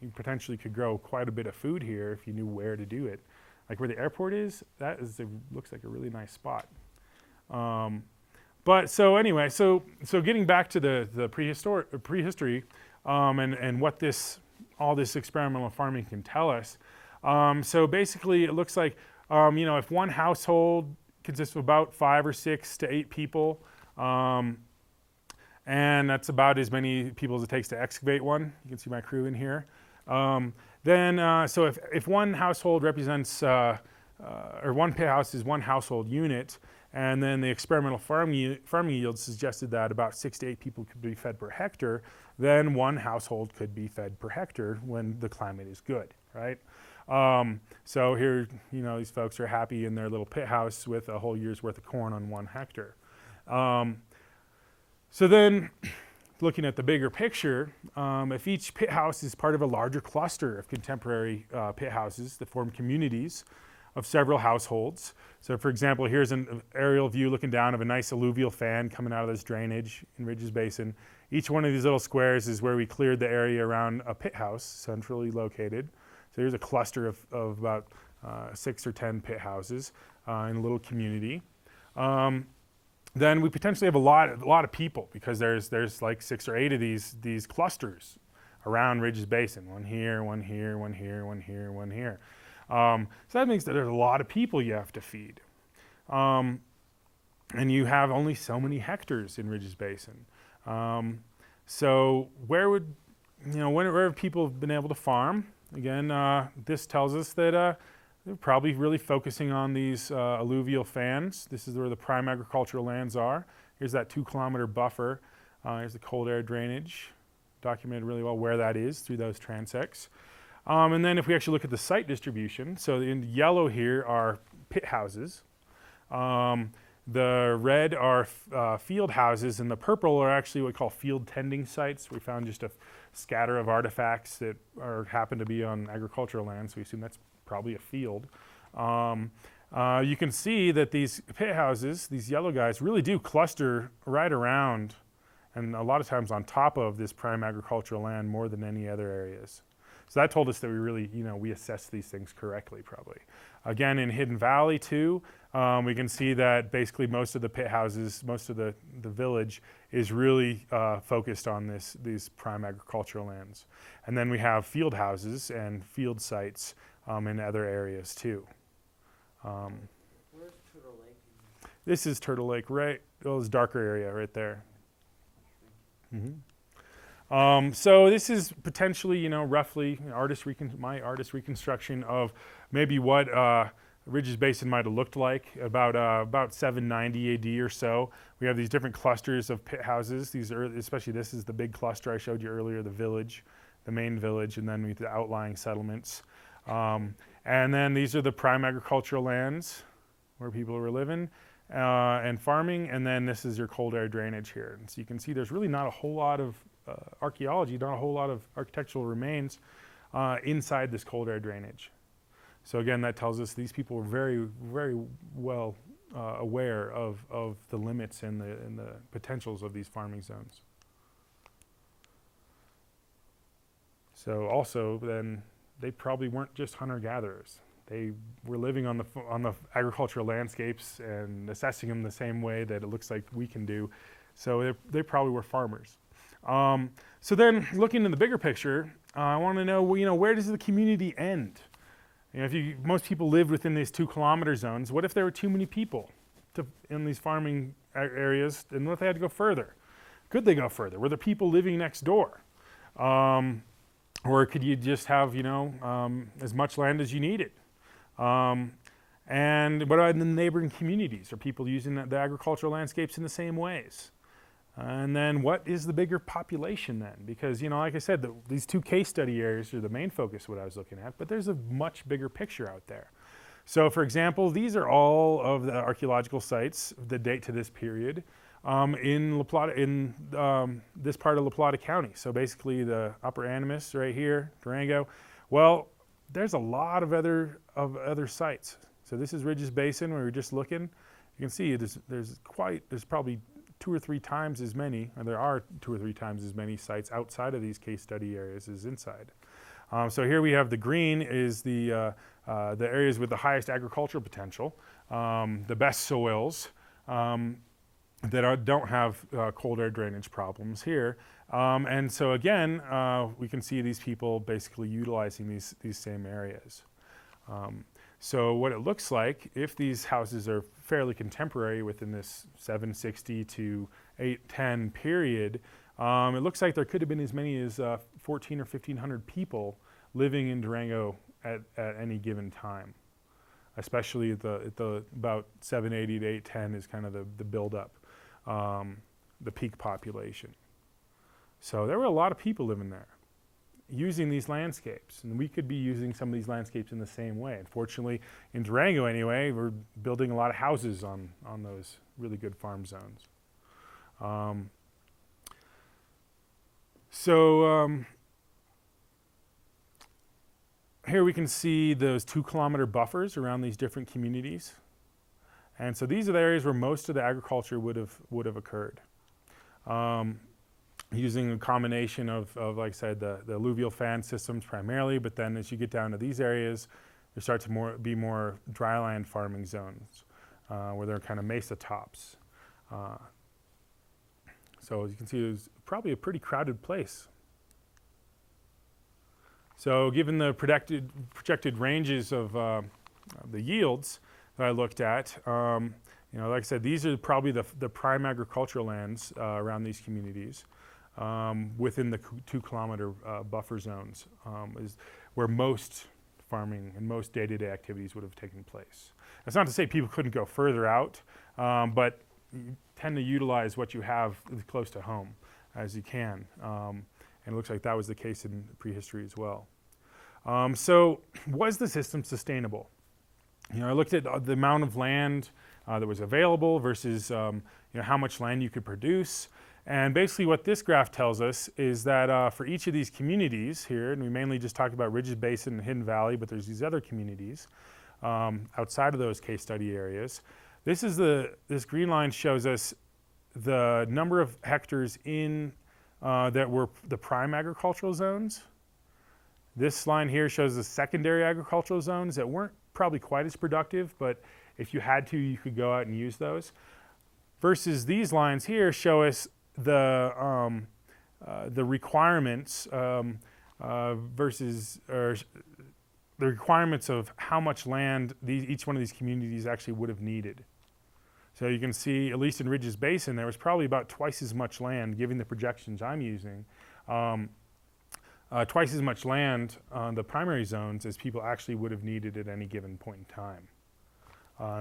You potentially could grow quite a bit of food here if you knew where to do it. Like where the airport is, looks like a really nice spot. But so anyway, so getting back to the prehistory and what all this experimental farming can tell us. So basically, it looks like you know, if one household consists of about 5 or 6 to 8 people, and that's about as many people as it takes to excavate one. You can see my crew in here. So if one household represents, or one pit house is one household unit, and then the experimental farming yield suggested that about 6 to 8 people could be fed per hectare, then one household could be fed per hectare when the climate is good, right? So here, you know, these folks are happy in their little pit house with a whole year's worth of corn on 1 hectare. So then, looking at the bigger picture, if each pit house is part of a larger cluster of contemporary pit houses that form communities of several households. So for example, here's an aerial view looking down of a nice alluvial fan coming out of this drainage in Ridges Basin. Each one of these little squares is where we cleared the area around a pit house, centrally located. So here's a cluster of about 6 or 10 pit houses in a little community. Then we potentially have a lot of people, because there's like 6 or 8 of these clusters around Ridges Basin. One here, one here, one here, one here, one here. So that means that there's a lot of people you have to feed. And you have only so many hectares in Ridges Basin. So where have people been able to farm? Again, this tells us that they're probably really focusing on these alluvial fans. This is where the prime agricultural lands are. Here's that 2-kilometer buffer. Here's the cold air drainage, documented really well where that is through those transects. And then if we actually look at the site distribution, so in yellow here are pit houses. The red are field houses, and the purple are actually what we call field tending sites. We found just a scatter of artifacts that happen to be on agricultural land, so we assume that's probably a field. You can see that these pit houses, these yellow guys, really do cluster right around, and a lot of times on top of this prime agricultural land more than any other areas. So that told us that we really, we assess these things correctly, probably. Again, in Hidden Valley too, we can see that basically most of the pit houses, most of the village is really focused on these prime agricultural lands. And then we have field houses and field sites in other areas too. This is Turtle Lake, right? Oh, this darker area right there. So this is potentially, roughly my artist reconstruction of maybe what Ridges Basin might have looked like about 790 AD or so. We have these different clusters of pit houses. Especially this is the big cluster I showed you earlier, the village, the main village, and then we have the outlying settlements. And then these are the prime agricultural lands where people were living and farming. And then this is your cold air drainage here. And so you can see there's really not a whole lot of archaeology, not a whole lot of architectural remains inside this cold air drainage. So again, that tells us these people were very, very well aware of the limits and the potentials of these farming zones. So also then, they probably weren't just hunter-gatherers. They were living on the agricultural landscapes and assessing them the same way that it looks like we can do. So they probably were farmers. So then, looking in the bigger picture, I want to know, where does the community end? Most people lived within these 2 kilometer zones. What if there were too many people in these farming areas, and what if they had to go further? Could they go further? Were there people living next door? Or could you just have, as much land as you needed? And what about in the neighboring communities? Are people using the agricultural landscapes in the same ways? And then what is the bigger population then? Because, like I said, these 2 case study areas are the main focus of what I was looking at, but there's a much bigger picture out there. So, for example, these are all of the archaeological sites that date to this period in La Plata, in this part of La Plata County. So basically the Upper Animas right here, Durango. Well, there's a lot of other sites. So this is Ridges Basin where we're just looking. You can see there's probably 2 or 3 times as many, or there are 2 or 3 times as many sites outside of these case study areas as inside. So here we have the green is the areas with the highest agricultural potential, the best soils that don't have cold air drainage problems here. And so again, we can see these people basically utilizing these same areas. So what it looks like, if these houses are fairly contemporary within this 760 to 810 period, it looks like there could have been as many as 1,400 or 1,500 people living in Durango at any given time. Especially at the about 780 to 810 is kind of the build-up, the peak population. So there were a lot of people living there, using these landscapes, and we could be using some of these landscapes in the same way. Unfortunately, in Durango anyway, we're building a lot of houses on those really good farm zones. Here we can see those 2 kilometer buffers around these different communities. And so these are the areas where most of the agriculture would have occurred. Using a combination of, like I said, the alluvial fan systems primarily, but then as you get down to these areas, there start to be more dryland farming zones where they're kind of mesa tops. So as you can see, it was probably a pretty crowded place. So given the projected ranges of the yields that I looked at, like I said, these are probably the prime agricultural lands around these communities. Within the 2 kilometer buffer zones is where most farming and most day-to-day activities would have taken place. That's not to say people couldn't go further out, but you tend to utilize what you have as close to home as you can. And it looks like that was the case in prehistory as well. So was the system sustainable? I looked at the amount of land that was available versus how much land you could produce. And basically what this graph tells us is that for each of these communities here, and we mainly just talked about Ridges Basin and Hidden Valley, but there's these other communities outside of those case study areas. This green line shows us the number of hectares in that were the prime agricultural zones. This line here shows the secondary agricultural zones that weren't probably quite as productive, but if you had to, you could go out and use those. Versus these lines here show us the requirements versus the requirements of how much land each one of these communities actually would have needed. So you can see, at least in Ridges Basin, there was probably about twice as much land, given the projections I'm using, twice as much land on the primary zones as people actually would have needed at any given point in time.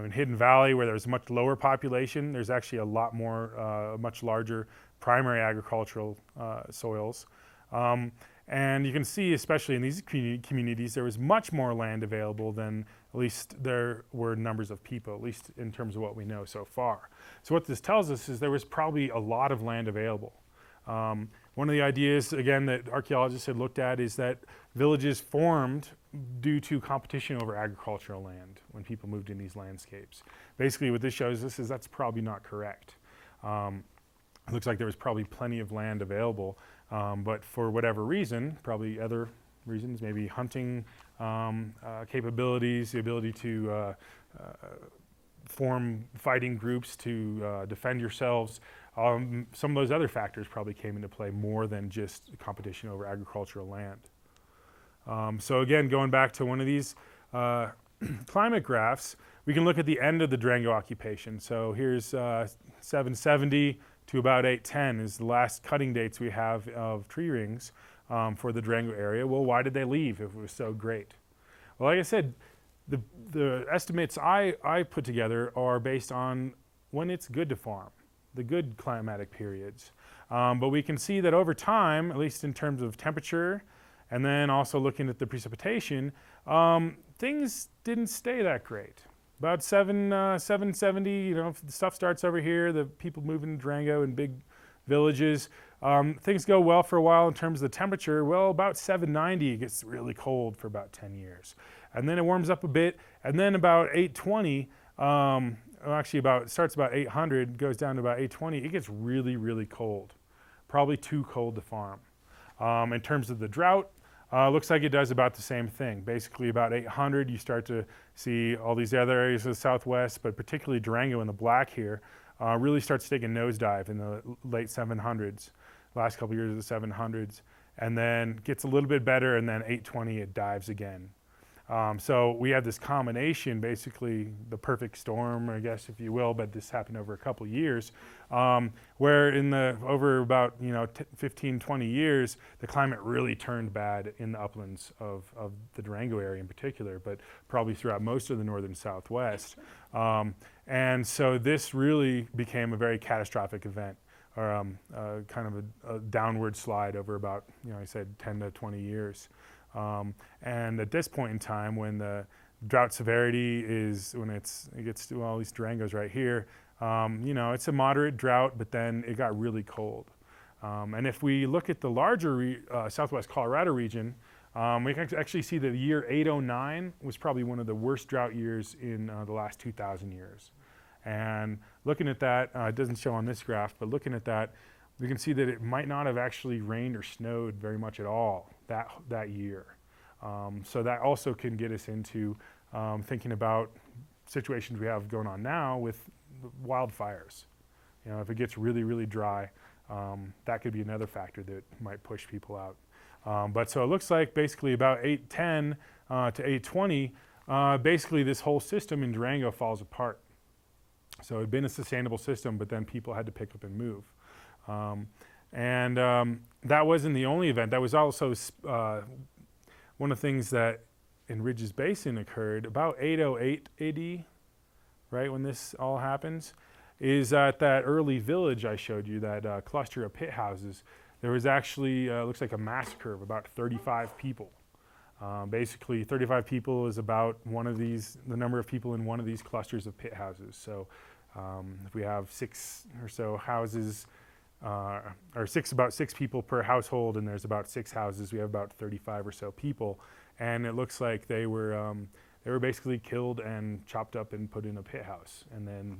In Hidden Valley, where there's much lower population, there's actually a lot more, much larger primary agricultural soils. And you can see, especially in these communities, there was much more land available than at least there were numbers of people, at least in terms of what we know so far. So what this tells us is there was probably a lot of land available. One of the ideas, again, that archaeologists had looked at is that villages formed due to competition over agricultural land when people moved in these landscapes. Basically, what this shows us is that's probably not correct. It looks like there was probably plenty of land available, but for whatever reason, probably other reasons, maybe hunting capabilities, the ability to form fighting groups to defend yourselves, some of those other factors probably came into play more than just competition over agricultural land. So again, going back to one of these climate graphs, we can look at the end of the Durango occupation. So here's 770 to about 810 is the last cutting dates we have of tree rings for the Durango area. Well, why did they leave if it was so great? Well, like I said, the estimates I put together are based on when it's good to farm, the good climatic periods. But we can see that over time, at least in terms of temperature, and then also looking at the precipitation, things didn't stay that great. About 770, you know, the stuff starts over here, the people move into Durango in big villages. Things go well for a while in terms of the temperature. Well, about 790, it gets really cold for about 10 years. And then it warms up a bit, and then about 820, it starts about 800, goes down to about 820, it gets really, really cold. Probably too cold to farm. In terms of the drought, looks like it does about the same thing. Basically about 800, you start to see all these other areas of the Southwest, but particularly Durango in the black here, really starts to take a nosedive in the late 700s, last couple years of the 700s, and then gets a little bit better, and then 820, it dives again. So we have this combination, basically the perfect storm, I guess, if you will, but this happened over a couple years, where over about 15, 20 years, the climate really turned bad in the uplands of the Durango area in particular, but probably throughout most of the northern Southwest. And so this really became a very catastrophic event, or kind of a downward slide over about, I said 10 to 20 years. And at this point in time, when the drought severity is, it gets to all these Durangos right here, it's a moderate drought, but then it got really cold. And if we look at the larger Southwest Colorado region, we can actually see that the year 809 was probably one of the worst drought years in the last 2,000 years. And looking at that, it doesn't show on this graph, but looking at that, we can see that it might not have actually rained or snowed very much at all that year. So that also can get us into thinking about situations we have going on now with wildfires. If it gets really, really dry, that could be another factor that might push people out. But so it looks like basically about 810 to 820, basically this whole system in Durango falls apart. So it had been a sustainable system, but then people had to pick up and move. That wasn't the only event. That was also one of the things that in Ridges Basin occurred about 808 AD, right, when this all happens, is at that early village I showed you, that cluster of pit houses. There was actually, looks like a massacre of about 35 people. Basically, 35 people is about the number of people in one of these clusters of pit houses. So if we have 6 or so houses, about six people per household, and there's about 6 houses, we have about 35 or so people. And it looks like they were basically killed and chopped up and put in a pit house. And then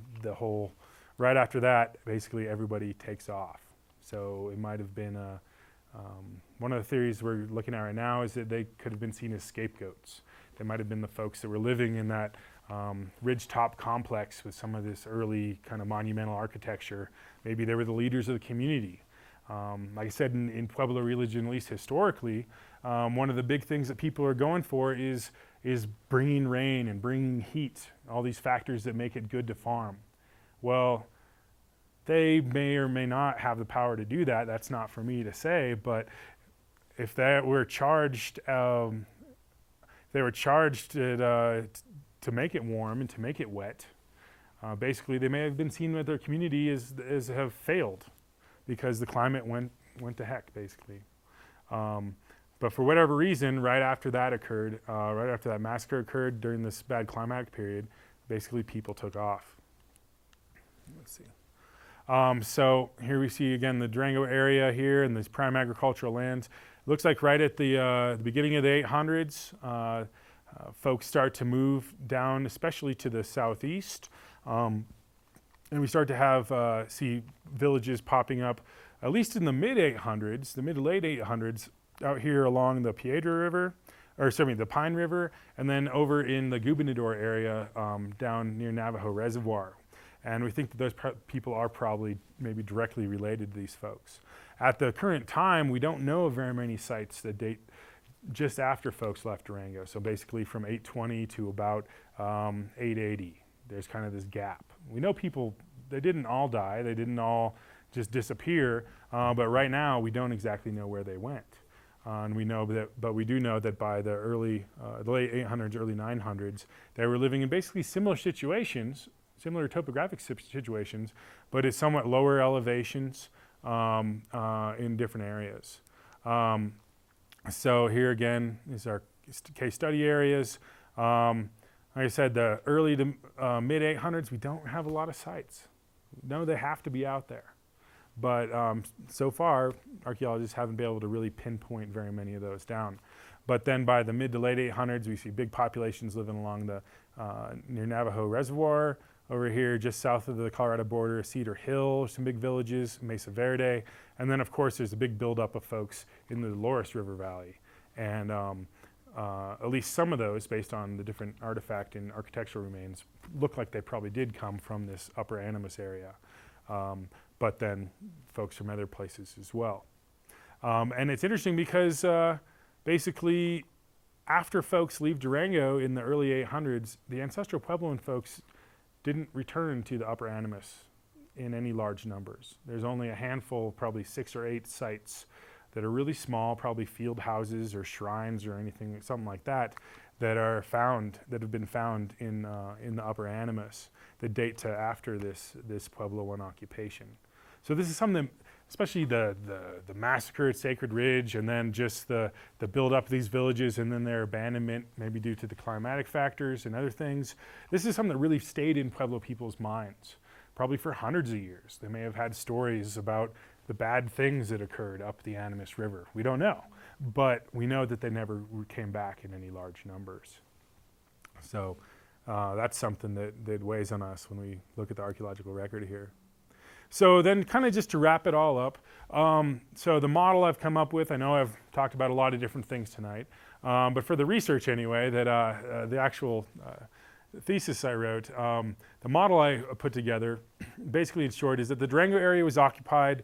right after that, basically everybody takes off. So it might have been one of the theories we're looking at right now is that they could have been seen as scapegoats. They might have been the folks that were living in that ridgetop complex with some of this early kind of monumental architecture. Maybe they were the leaders of the community. Like I said, in Pueblo religion, at least historically, one of the big things that people are going for is bringing rain and bringing heat, all these factors that make it good to farm. Well, they may or may not have the power to do that. That's not for me to say, but if they were charged, to make it warm and to make it wet, basically they may have been seen with their community as have failed because the climate went to heck, basically. But for whatever reason, right after that occurred, right after that massacre occurred during this bad climatic period, basically people took off. Let's see. So here we see again the Durango area here and these prime agricultural lands. Looks like right at the beginning of the 800s, folks start to move down, especially to the southeast, and we start to have see villages popping up, at least in the mid to late 800s, out here along the the Pine River, and then over in the Gubernador area down near Navajo Reservoir. And we think that those people are probably maybe directly related to these folks. At the current time, we don't know of very many sites that date just after folks left Durango. So basically from 820 to about 880, there's kind of this gap. We know people, they didn't all die, they didn't all just disappear, but right now we don't exactly know where they went. And we know that, but we do know that by the late 800s, early 900s, they were living in basically similar situations, similar topographic situations, but at somewhat lower elevations in different areas. So here again is our case study areas. Like I said, the early to mid 800s, we don't have a lot of sites. No, they have to be out there. But so far, archaeologists haven't been able to really pinpoint very many of those down. But then by the mid to late 800s, we see big populations living along the near Navajo Reservoir. Over here, just south of the Colorado border, Cedar Hill, some big villages, Mesa Verde. And then, of course, there's a big buildup of folks in the Dolores River Valley. And at least some of those, based on the different artifact and architectural remains, look like they probably did come from this upper Animas area. But then folks from other places as well. And it's interesting because basically after folks leave Durango in the early 800s, the ancestral Puebloan folks didn't return to the upper Animas in any large numbers. There's only a handful, probably 6 or 8 sites that are really small, probably field houses or shrines or anything, something like that, that have been found in the upper Animas that date to after this Pueblo I occupation. So this is something that, especially the massacre at Sacred Ridge, and then just the build up of these villages and then their abandonment, maybe due to the climatic factors and other things. This is something that really stayed in Pueblo people's minds, probably for hundreds of years. They may have had stories about the bad things that occurred up the Animas River. We don't know, but we know that they never came back in any large numbers. So that's something that weighs on us when we look at the archaeological record here. So then kind of just to wrap it all up, so the model I've come up with, I know I've talked about a lot of different things tonight, but for the research anyway, that the actual thesis I wrote, the model I put together, basically in short, is that the Durango area was occupied,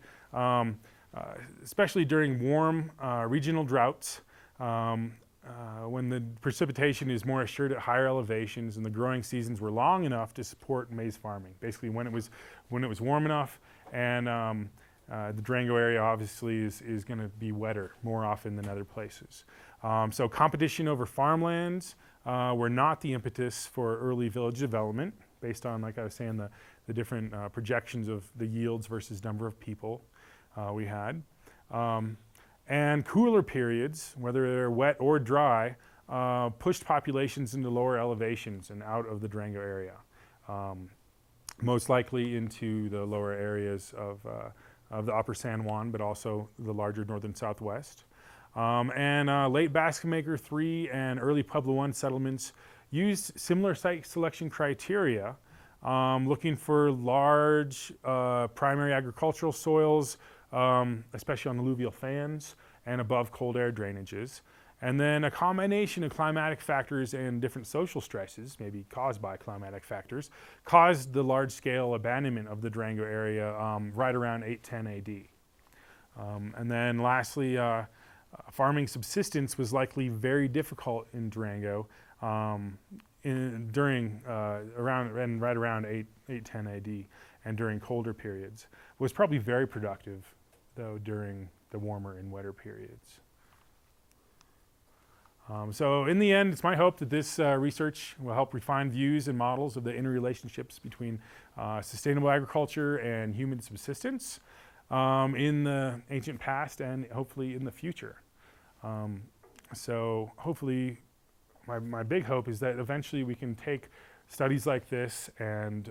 especially during warm regional droughts, when the precipitation is more assured at higher elevations and the growing seasons were long enough to support maize farming. Basically when it was warm enough, and the Durango area obviously is going to be wetter more often than other places. So competition over farmlands were not the impetus for early village development, based on, like I was saying, the different projections of the yields versus number of people we had. And cooler periods, whether they're wet or dry, pushed populations into lower elevations and out of the Durango area, most likely into the lower areas of the upper San Juan, but also the larger northern Southwest. And late Basque Maker III and early Pueblo I settlements used similar site selection criteria, looking for large primary agricultural soils, especially on alluvial fans and above cold air drainages. And then a combination of climatic factors and different social stresses, maybe caused by climatic factors, caused the large-scale abandonment of the Durango area right around 810 AD. And then lastly, farming subsistence was likely very difficult in Durango right around 810 AD. and during colder periods. It was probably very productive, though, during the warmer and wetter periods. So in the end, it's my hope that this research will help refine views and models of the interrelationships between sustainable agriculture and human subsistence in the ancient past and hopefully in the future. So hopefully, my big hope is that eventually we can take studies like this and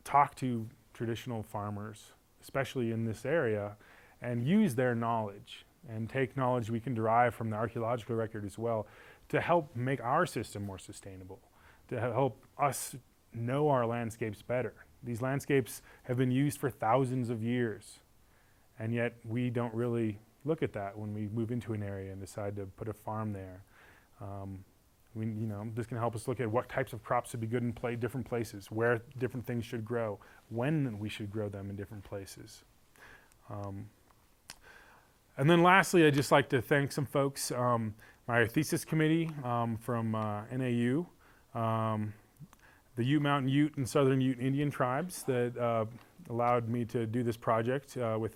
talk to traditional farmers, especially in this area, and use their knowledge and take knowledge we can derive from the archaeological record as well to help make our system more sustainable, to help us know our landscapes better. These landscapes have been used for thousands of years, and yet we don't really look at that when we move into an area and decide to put a farm there. This can help us look at what types of crops should be good in different places, where different things should grow, when we should grow them in different places. And then lastly, I'd just like to thank some folks, my thesis committee from NAU, the Ute Mountain Ute and Southern Ute Indian tribes that allowed me to do this project with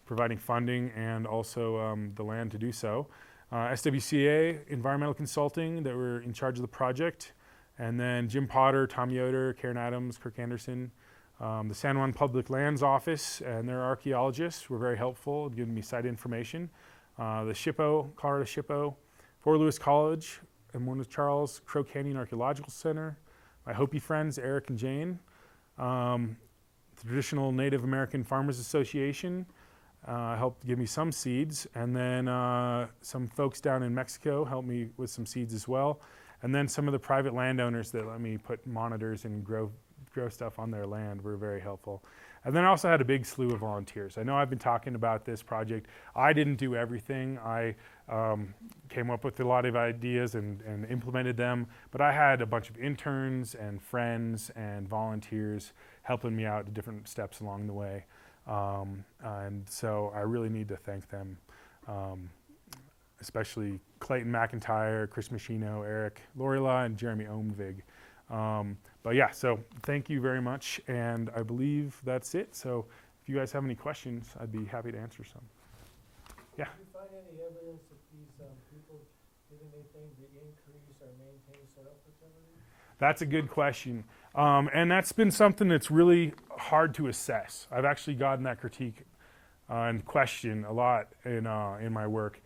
providing funding and also the land to do so. SWCA Environmental Consulting that were in charge of the project, and then Jim Potter, Tom Yoder, Karen Adams, Kirk Anderson, the San Juan Public Lands Office and their archaeologists were very helpful, giving me site information. The SHPO, Colorado SHPO, Fort Lewis College, and one was Charles Crow Canyon Archaeological Center, my Hopi friends, Eric and Jane, the Traditional Native American Farmers Association helped give me some seeds, and then some folks down in Mexico helped me with some seeds as well, and then some of the private landowners that let me put monitors and grow stuff on their land were very helpful. And then I also had a big slew of volunteers. I know I've been talking about this project. I didn't do everything. I came up with a lot of ideas and implemented them, but I had a bunch of interns and friends and volunteers helping me out at different steps along the way. And so I really need to thank them, especially Clayton McIntyre, Chris Machino, Eric Lorila, and Jeremy Omvig. But yeah, so thank you very much, and I believe that's it. So if you guys have any questions, I'd be happy to answer some. Yeah. Did you find any evidence that these people did anything to increase or maintain soil fertility? That's a good question. And that's been something that's really hard to assess. I've actually gotten that critique and question a lot in my work.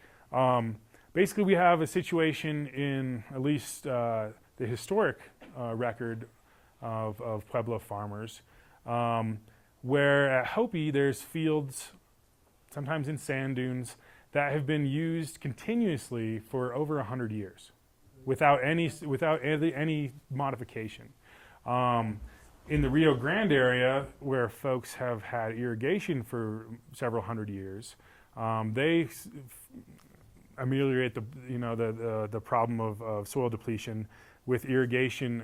Basically, we have a situation in at least the historic record of Pueblo farmers, where at Hopi there's fields, sometimes in sand dunes, that have been used continuously for over 100 years, without any modification. In the Rio Grande area, where folks have had irrigation for several hundred years, they ameliorate the problem of soil depletion with irrigation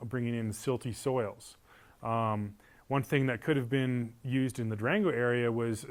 bringing in silty soils. One thing that could have been used in the Durango area was